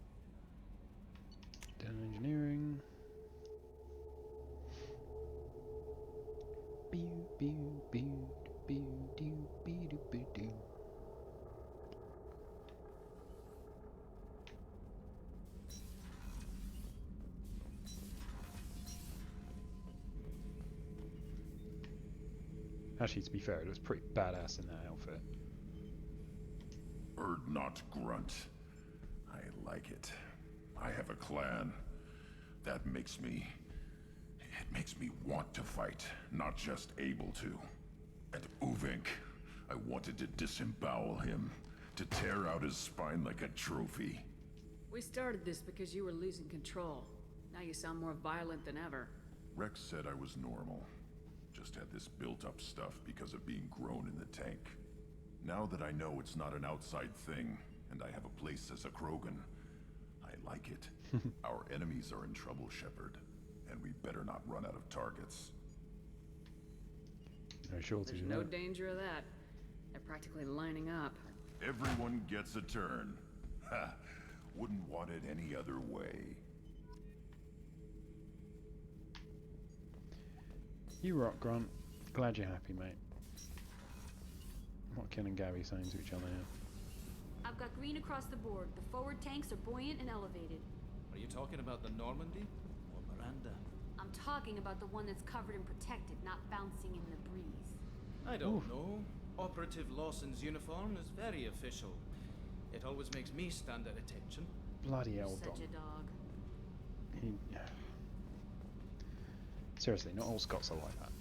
Data engineering. Pew pew pew pew pew pew pew pew. Actually, to be fair, it looks pretty badass in that outfit. Erdnot Grunt. I like it. I have a clan. That makes me... It makes me want to fight, not just able to. And Uvink, I wanted to disembowel him, to tear out his spine like a trophy. We started this because you were losing control. Now you sound more violent than ever. Rex said I was normal. Just had this built-up stuff because of being grown in the tank. Now that I know it's not an outside thing, and I have a place as a Krogan, I like it. Our enemies are in trouble, Shepard, and we better not run out of targets. No shortage There's of no that. danger of that. They're practically lining up. Everyone gets a turn. Ha! Wouldn't want it any other way. You rock, Grunt. Glad you're happy, mate. What Ken and Gabby saying to each other here? I've got green across the board. The forward tanks are buoyant and elevated. Are you talking about the Normandy or Miranda? I'm I'm talking about the one that's covered and protected, not bouncing in the breeze. I don't know. Operative Lawson's uniform is very official. It always makes me stand at attention. Bloody hell, Don. Such a dog. Seriously, not all Scots are like that.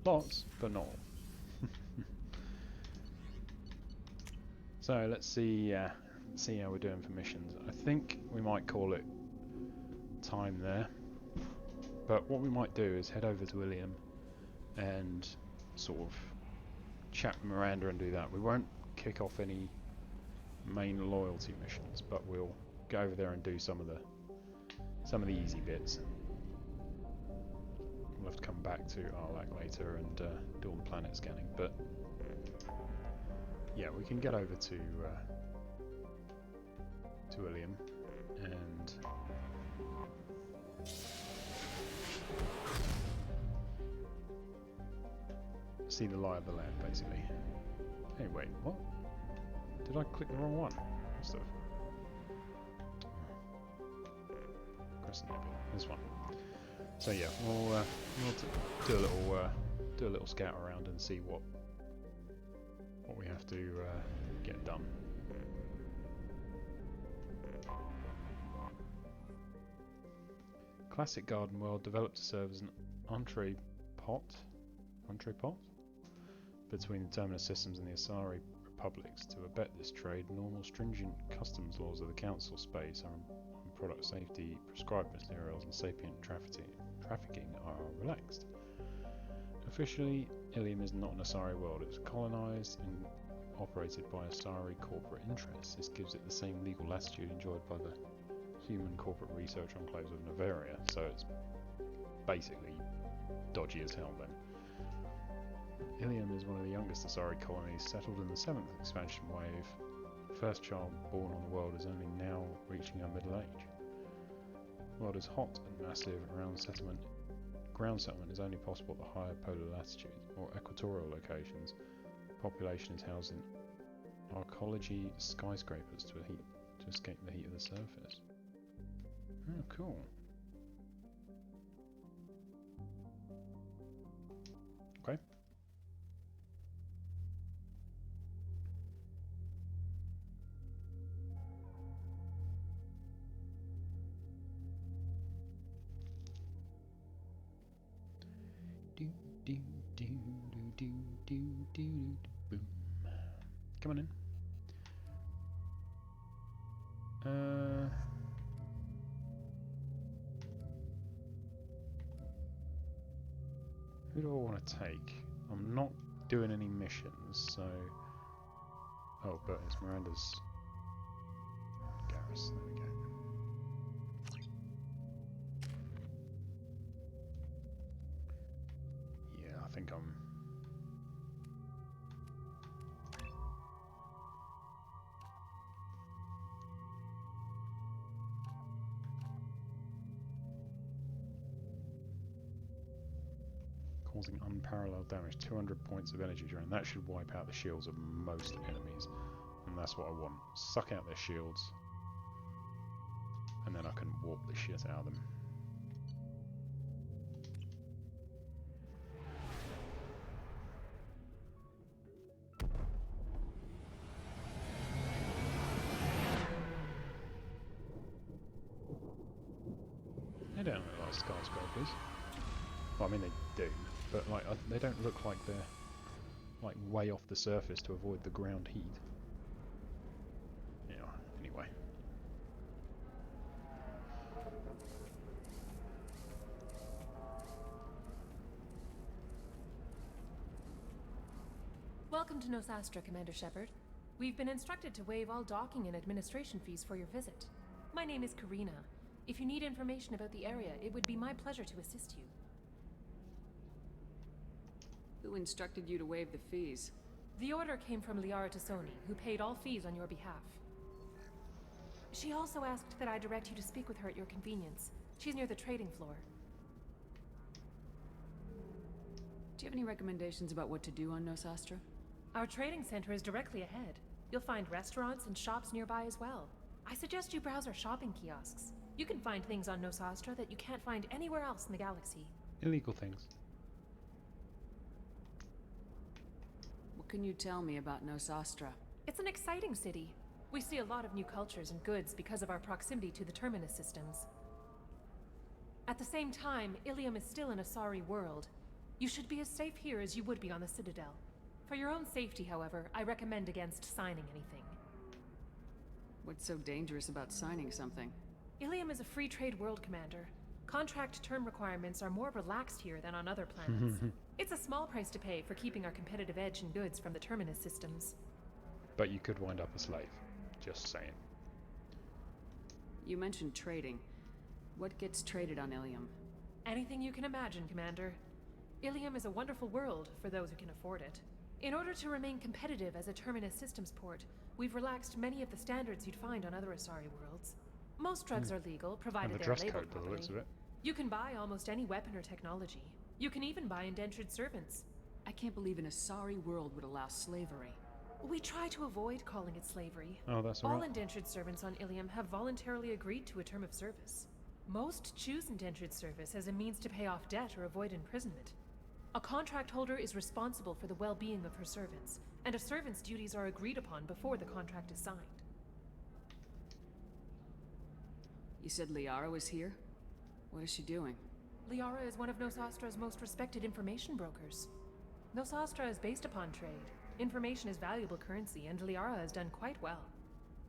Lots, but not all. So let's see how we're doing for missions. I think we might call it time there. But what we might do is head over to William and sort of chat with Miranda and do that. We won't kick off any main loyalty missions, but we'll go over there and do some of the easy bits. We'll have to come back to Arlac later and do all the planet scanning, but yeah, we can get over to William and see the lie of the land, basically. Hey, wait, what? Did I click the wrong one? Must have. Crescent Nebula, this one. So yeah, we'll do a little scout around and see what we have to get done. Classic Garden World developed to serve as an entrepot between the Terminus systems and the Asari republics. To abet this trade, normal stringent customs laws of the Council space on product safety, prescribed materials and sapient trafficking are relaxed. Officially, Ilium is not an Asari world. It's colonized and operated by Asari corporate interests. This gives it the same legal latitude enjoyed by the human corporate research enclaves of Novaria, so it's basically dodgy as hell then. Ilium is one of the youngest Asari colonies settled in the 7th expansion wave. The first child born on the world is only now reaching her middle age. The world is hot and massive. Ground settlement is only possible at the higher polar latitudes or equatorial locations. The population is housed in arcology skyscrapers to escape the heat of the surface. Oh, cool. Okay. Boom. Come on in. Who do I want to take? I'm not doing any missions, so... Oh, but it's Miranda's... Garrus, there we go. Yeah, I think I'm... causing unparalleled damage, 200 points of energy drain. That should wipe out the shields of most enemies, and that's what I want. Suck out their shields, and then I can warp the shit out of them. They don't look like skyscrapers. Well, I mean they do, but like they don't look like they're like way off the surface to avoid the ground heat. Yeah, anyway. Welcome to Nosastra, Commander Shepard. We've been instructed to waive all docking and administration fees for your visit. My name is Karina. If you need information about the area, it would be my pleasure to assist you. Who instructed you to waive the fees? The order came from Liara Tassoni, who paid all fees on your behalf. She also asked that I direct you to speak with her at your convenience. She's near the trading floor. Do you have any recommendations about what to do on Nosastra? Our trading center is directly ahead. You'll find restaurants and shops nearby as well. I suggest you browse our shopping kiosks. You can find things on Nosastra that you can't find anywhere else in the galaxy. Illegal things. What can you tell me about Nosastra? It's an exciting city. We see a lot of new cultures and goods because of our proximity to the Terminus systems. At the same time, Ilium is still an Asari world. You should be as safe here as you would be on the Citadel. For your own safety, however, I recommend against signing anything. What's so dangerous about signing something? Ilium is a free trade world, Commander. Contract term requirements are more relaxed here than on other planets. It's a small price to pay for keeping our competitive edge in goods from the Terminus systems. But you could wind up a slave. Just saying. You mentioned trading. What gets traded on Ilium? Anything you can imagine, Commander. Ilium is a wonderful world for those who can afford it. In order to remain competitive as a Terminus systems port, we've relaxed many of the standards you'd find on other Asari worlds. Most drugs are legal, provided they're labeled properly. Looks of it. You can buy almost any weapon or technology. You can even buy indentured servants. I can't believe an Asari world would allow slavery. We try to avoid calling it slavery. Oh, that's all right. indentured servants on Ilium have voluntarily agreed to a term of service. Most choose indentured service as a means to pay off debt or avoid imprisonment. A contract holder is responsible for the well-being of her servants, and a servant's duties are agreed upon before the contract is signed. You said Liara was here? What is she doing? Liara is one of Nosastra's most respected information brokers. Nosastra is based upon trade. Information is valuable currency, and Liara has done quite well.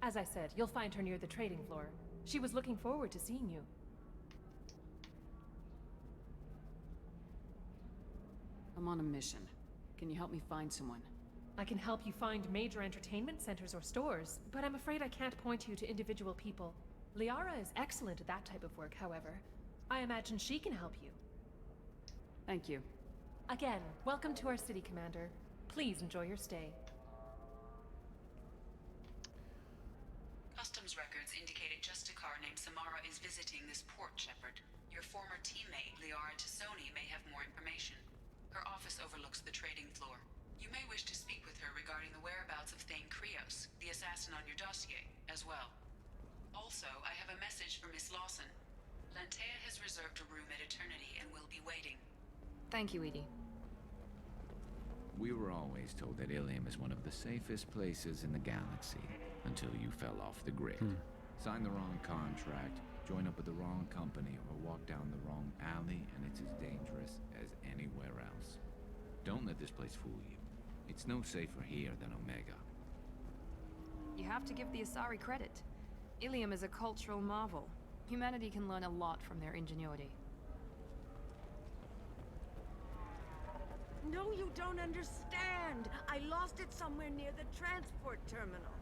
As I said, you'll find her near the trading floor. She was looking forward to seeing you. I'm on a mission. Can you help me find someone? I can help you find major entertainment centers or stores, but I'm afraid I can't point you to individual people. Liara is excellent at that type of work, however. I imagine she can help you. Thank you. Again, welcome to our city, Commander. Please enjoy your stay. Customs records indicate a Justicar named Samara is visiting this port, Shepard. Your former teammate, Liara Tassoni, may have more information. Her office overlooks the trading floor. You may wish to speak with her regarding the whereabouts of Thane Krios, the assassin on your dossier, as well. Also, I have a message for Miss Lawson. Lantea has reserved a room at Eternity and will be waiting. Thank you, Edie. We were always told that Ilium is one of the safest places in the galaxy, until you fell off the grid. Sign the wrong contract, join up with the wrong company, or walk down the wrong alley, and it's as dangerous as anywhere else. Don't let this place fool you. It's no safer here than Omega. You have to give the Asari credit. Ilium is a cultural marvel. Humanity can learn a lot from their ingenuity. No, you don't understand. I lost it somewhere near the transport terminal.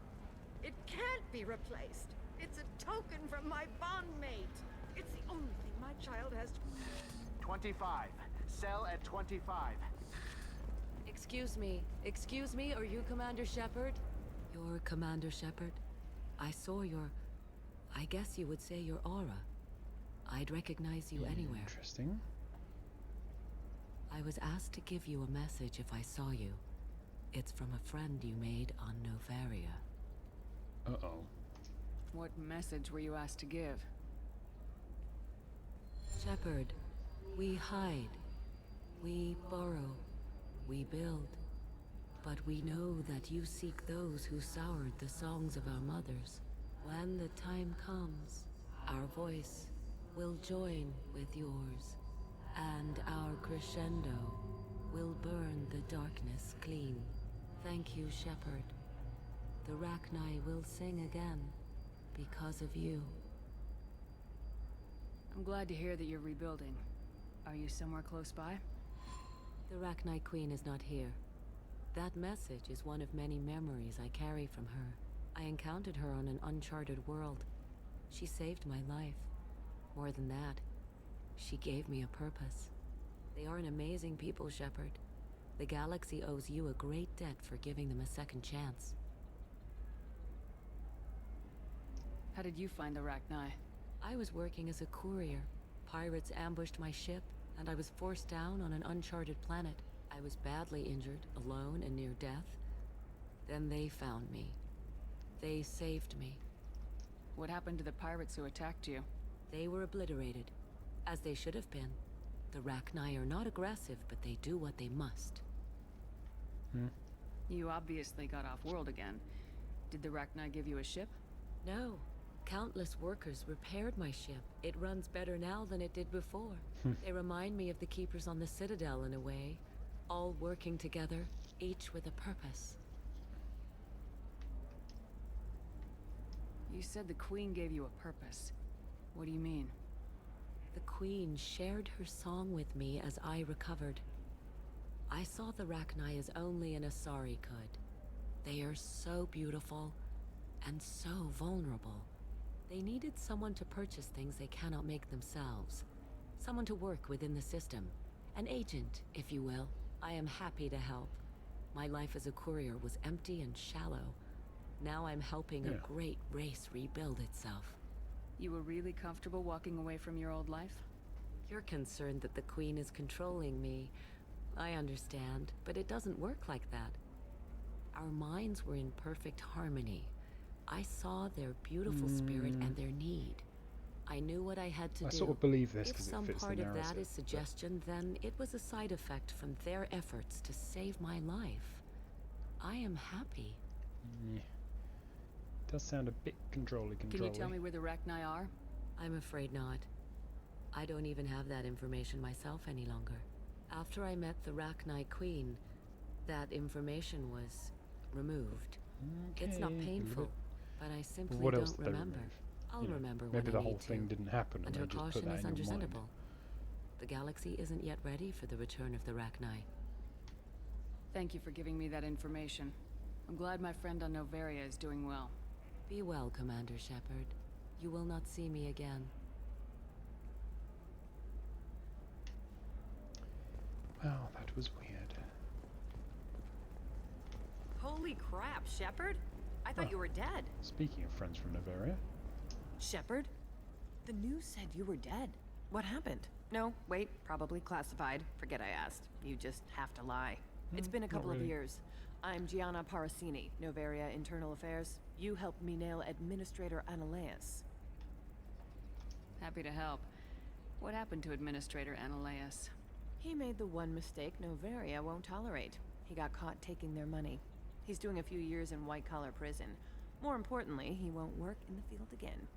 It can't be replaced. It's a token from my bondmate. It's the only thing my child has. 25. Sell at 25. Excuse me, are you Commander Shepard? You're Commander Shepard? I saw your... I guess you would say your aura. I'd recognize you anywhere. Interesting. I was asked to give you a message if I saw you. It's from a friend you made on Novaria. Uh-oh. What message were you asked to give? Shepard, we hide. We borrow. We build. But we know that you seek those who soured the songs of our mothers. When the time comes, our voice will join with yours, and our crescendo will burn the darkness clean. Thank you, Shepard. The Rachni will sing again because of you. I'm glad to hear that you're rebuilding. Are you somewhere close by? The Rachni Queen is not here. That message is one of many memories I carry from her. I encountered her on an uncharted world. She saved my life. More than that, she gave me a purpose. They are an amazing people, Shepard. The galaxy owes you a great debt for giving them a second chance. How did you find the Rachni? I was working as a courier. Pirates ambushed my ship, and I was forced down on an uncharted planet. I was badly injured, alone and near death. Then they found me. They saved me. What happened to the pirates who attacked you? They were obliterated, as they should have been. The Rachni are not aggressive, but they do what they must. You obviously got off-world again. Did the Rachni give you a ship? No. Countless workers repaired my ship. It runs better now than it did before. They remind me of the Keepers on the Citadel in a way. All working together, each with a purpose. You said the Queen gave you a purpose. What do you mean? The Queen shared her song with me as I recovered. I saw the Rachni as only an Asari could. They are so beautiful and so vulnerable. They needed someone to purchase things they cannot make themselves. Someone to work within the system. An agent, if you will. I am happy to help. My life as a courier was empty and shallow. Now I'm helping a great race rebuild itself. You were really comfortable walking away from your old life? You're concerned that the Queen is controlling me. I understand, but it doesn't work like that. Our minds were in perfect harmony. I saw their beautiful spirit and their need. I knew what I had to do. I sort of believe this If because it some fits the part of narrative. that is suggestion, then it was a side effect from their efforts to save my life. I am happy. Yeah. Does sound a bit controlly. Can you tell me where the Rachni are? I'm afraid not. I don't even have that information myself any longer. After I met the Rachni Queen, that information was removed. It's not painful, but I simply what else don't did they remember. remove? I'll remember maybe when I the whole need thing to. didn't happen And and her they just put caution that is in your mind. understandable. The galaxy isn't yet ready for the return of the Rachni. Thank you for giving me that information. I'm glad my friend on Noveria is doing well. Be well, Commander Shepard. You will not see me again. Wow, that was weird. Holy crap, Shepard? I thought you were dead. Speaking of friends from Noveria. Shepard? The news said you were dead. What happened? No, wait, probably classified. Forget I asked. You just have to lie. It's been a couple of years. I'm Gianna Parasini, Noveria Internal Affairs. You helped me nail Administrator Analeas. Happy to help. What happened to Administrator Analeas? He made the one mistake Noveria won't tolerate. He got caught taking their money. He's doing a few years in white-collar prison. More importantly, he won't work in the field again.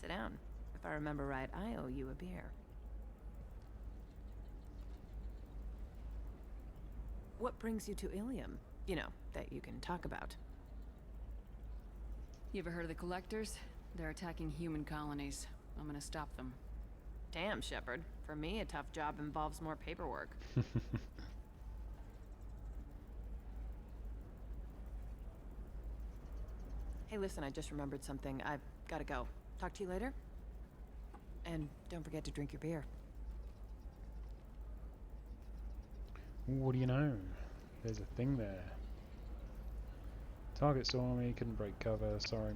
Sit down. If I remember right, I owe you a beer. What brings you to Ilium? You know, that you can talk about. You ever heard of the Collectors? They're attacking human colonies. I'm gonna stop them. Damn, Shepard. For me, a tough job involves more paperwork. Hey, listen, I just remembered something. I've gotta go. Talk to you later? And don't forget to drink your beer. What do you know? There's a thing there. Target saw me, couldn't break cover. Sorry.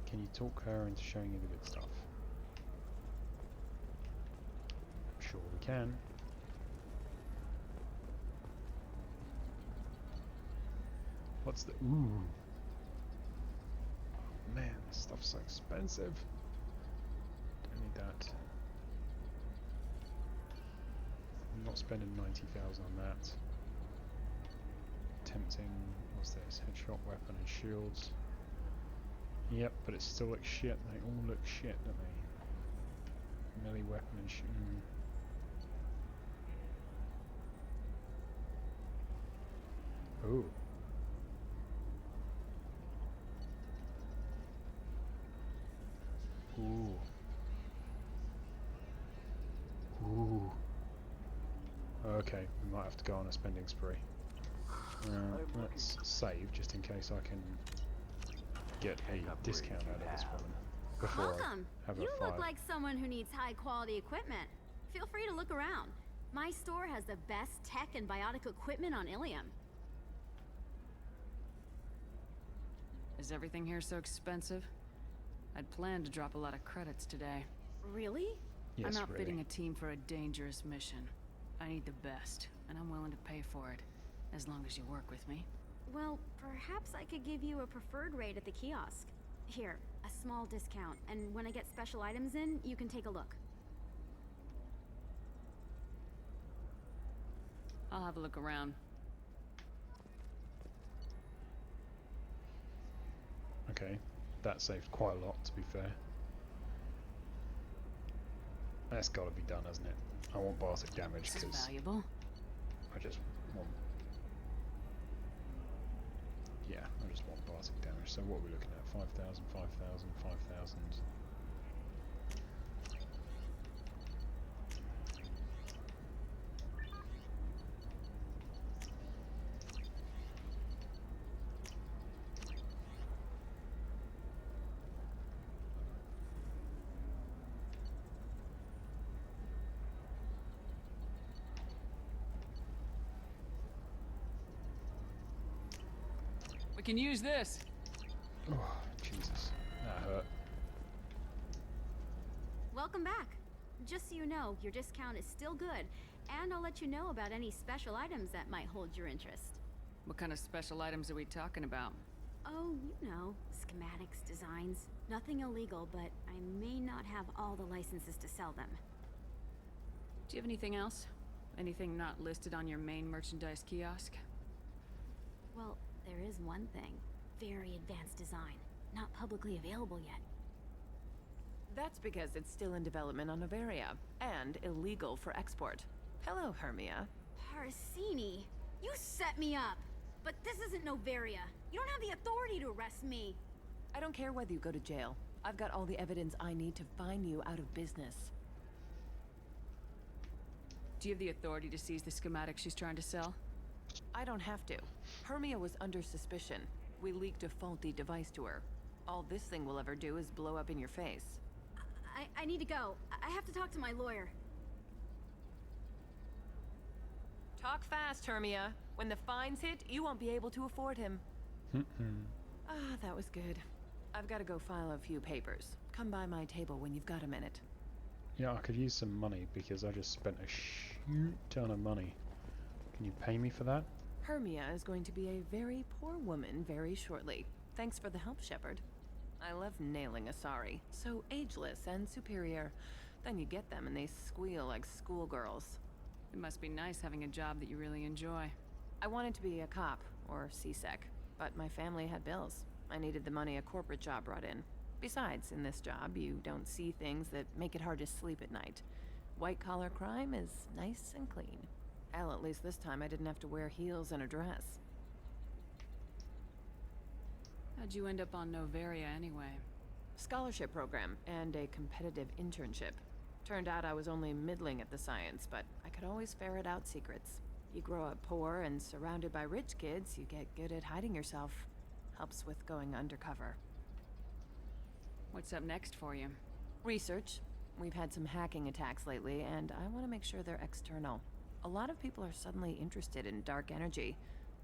Can you talk her into showing you the good stuff? I'm sure we can. What's the... Ooh. Oh, man, this stuff's so expensive. Don't need that. I'm not spending 90,000 on that. Tempting. What's this? Headshot, weapon, and shields. Yep, but it still looks shit. They all look shit, don't they? Melee weapon and shield. Ooh. Ooh. Ooh. Okay, we might have to go on a spending spree. Let's save just in case I can get a discount out of this woman before Welcome. I have her You fired. look like someone who needs high quality equipment. Feel free to look around. My store has the best tech and biotic equipment on Ilium. Is everything here so expensive? I'd planned to drop a lot of credits today. Really? Yes, I'm outfitting really. a team for a dangerous mission. I need the best, and I'm willing to pay for it, as long as you work with me. Well, perhaps I could give you a preferred rate at the kiosk. Here, a small discount, and when I get special items in, you can take a look. I'll have a look around. Okay, that saved quite a lot, to be fair. That's got to be done, hasn't it? I want Bardic damage This is because valuable. I just want. Yeah, I just want Bardic damage. So what are we looking at? 5,000, 5,000, 5,000. We can use this. Oh, Jesus. That hurt. Welcome back. Just so you know, your discount is still good, and I'll let you know about any special items that might hold your interest. What kind of special items are we talking about? Oh, you know, schematics, designs. Nothing illegal, but I may not have all the licenses to sell them. Do you have anything else? Anything not listed on your main merchandise kiosk? Well, there is one thing. Very advanced design. Not publicly available yet. That's because it's still in development on Noveria, and illegal for export. Hello, Hermia. Parsini, you set me up! But this isn't Noveria. You don't have the authority to arrest me. I don't care whether you go to jail. I've got all the evidence I need to fine you out of business. Do you have the authority to seize the schematic she's trying to sell? I don't have to. Hermia was under suspicion. We leaked a faulty device to her. All this thing will ever do is blow up in your face. I need to go. I have to talk to my lawyer. Talk fast, Hermia. When the fines hit, you won't be able to afford him. Ah, that was good. I've got to go file a few papers. Come by my table when you've got a minute. Yeah, I could use some money because I just spent a shoot ton of money. Can you pay me for that? Hermia is going to be a very poor woman very shortly. Thanks for the help, Shepard. I love nailing Asari. So ageless and superior. Then you get them and they squeal like schoolgirls. It must be nice having a job that you really enjoy. I wanted to be a cop, or CSEC, but my family had bills. I needed the money a corporate job brought in. Besides, in this job, you don't see things that make it hard to sleep at night. White-collar crime is nice and clean. Hell, at least this time I didn't have to wear heels and a dress. How'd you end up on Noveria anyway? Scholarship program and a competitive internship. Turned out I was only middling at the science, but I could always ferret out secrets. You grow up poor and surrounded by rich kids, you get good at hiding yourself. Helps with going undercover. What's up next for you? Research. We've had some hacking attacks lately, and I want to make sure they're external. A lot of people are suddenly interested in dark energy.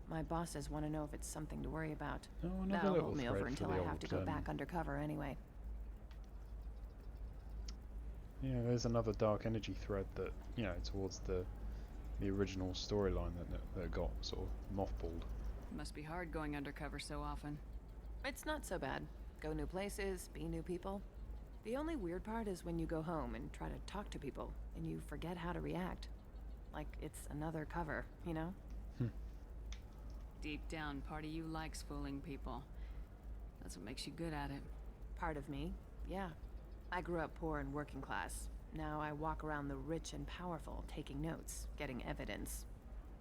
My bosses want to know if it's something to worry about. Oh, That'll hold me over until I have to go back undercover anyway. Yeah, there's another dark energy thread that, you know, towards the original storyline that got sort of mothballed. It must be hard going undercover so often. It's not so bad. Go new places, be new people. The only weird part is when you go home and try to talk to people, and you forget how to react. Like it's another cover, you know? Deep down, part of you likes fooling people. That's what makes you good at it. Part of me, yeah. I grew up poor and working class. Now I walk around the rich and powerful, taking notes, getting evidence.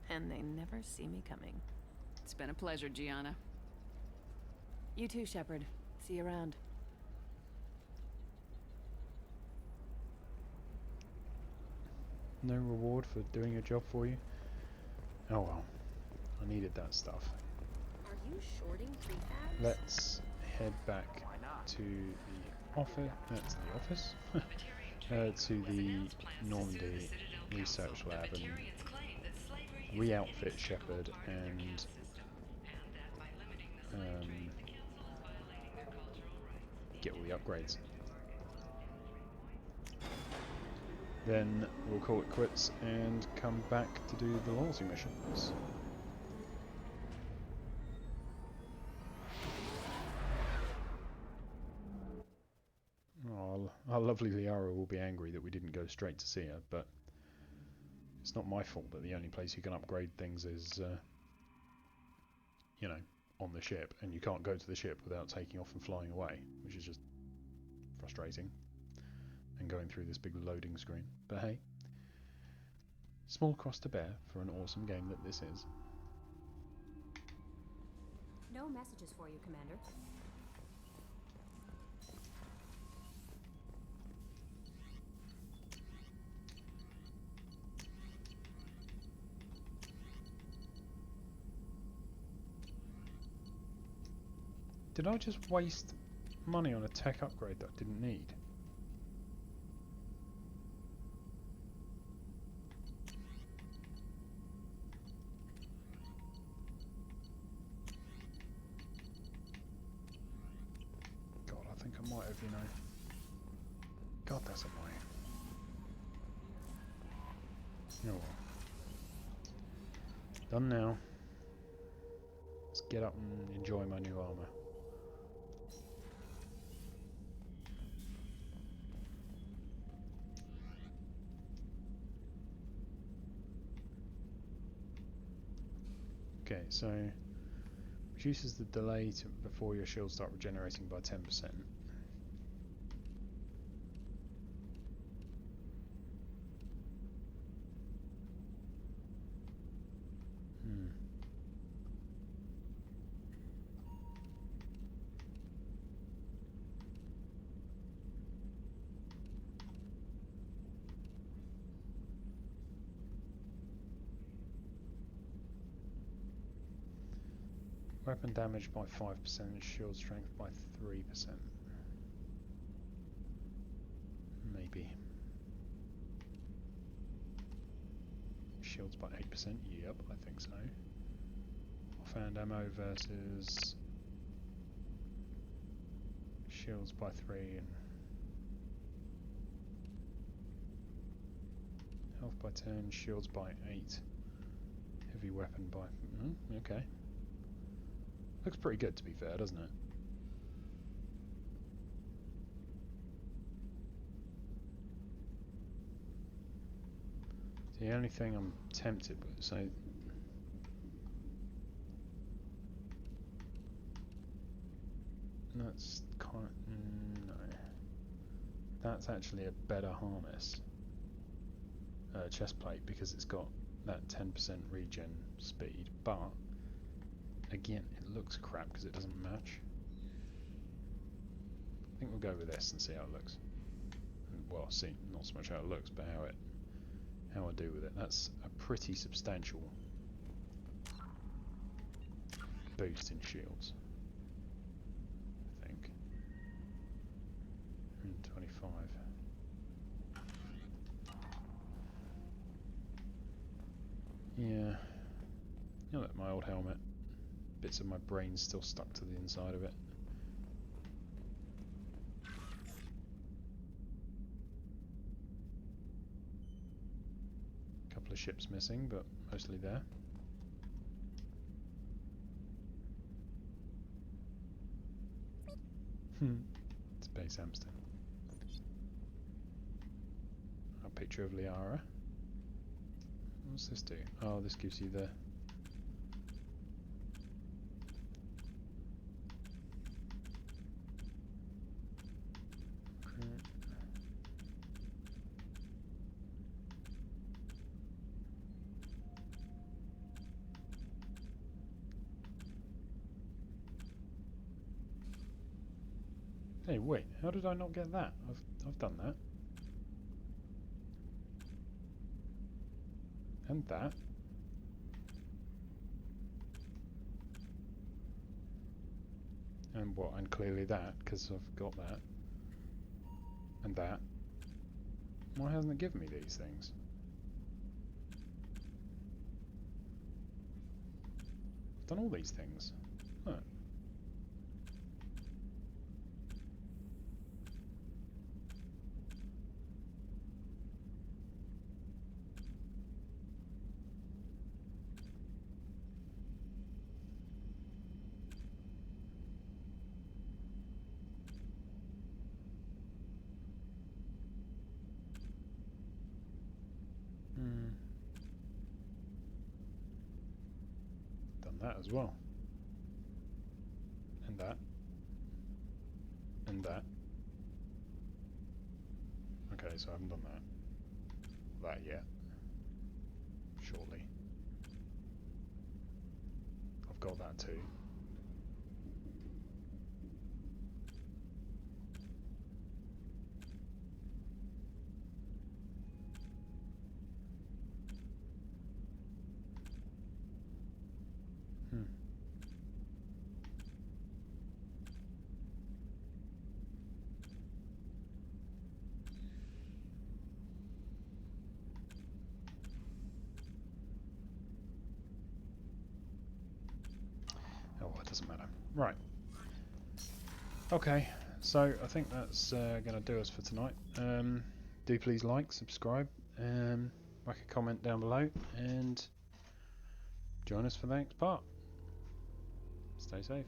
And they never see me coming. It's been a pleasure, Gianna. You too, Shepard. See you around. No reward for doing a job for you? Oh well. I needed that stuff. Are you shorting prefabs? Let's head back to the office. To the office? To the Normandy research lab and re-outfit Shepard and get all the upgrades. Then we'll call it quits and come back to do the loyalty missions. our lovely Liara will be angry that we didn't go straight to see her, but it's not my fault that the only place you can upgrade things is, you know, on the ship, and you can't go to the ship without taking off and flying away, which is just frustrating, and going through this big loading screen. But hey, small cross to bear for an awesome game that this is. No messages for you, Commander. Did I just waste money on a tech upgrade that I didn't need? God, I think I might have, you know... God, that's annoying. Oh well. Done now. Let's get up and enjoy my new armor. Okay, so reduces the delay to before your shields start regenerating by 10%. Weapon damage by 5%, shield strength by 3%. Maybe. Shields by 8%, yep, I think so. Offhand ammo versus shields by 3 and health by 10, shields by 8, heavy weapon by... okay. Looks pretty good, to be fair, doesn't it? The only thing I'm tempted with, so... That's kind of... no. That's actually a better harness. Chest plate, because it's got that 10% regen speed, but... Again, it looks crap because it doesn't match. I think we'll go with this and see how it looks. Well, see, not so much how it looks, but how I do with it. That's a pretty substantial boost in shields, I think. 125. Yeah. You know, my old helmet. Bits of my brain still stuck to the inside of it. Couple of ships missing, but mostly there. Space hamster. A picture of Liara. What's this do? Oh, this gives you the... Hey, wait, how did I not get that? I've done that. And that. And what? And clearly that, because I've got that. And that. Why hasn't it given me these things? I've done all these things. Huh. that as well. And that. And that. Okay, so I haven't done that yet. Shortly. I've got that too. Oh, it doesn't matter. Right. Okay, so I think that's going to do us for tonight. Do please like, subscribe, like a comment down below, and join us for the next part. Stay safe.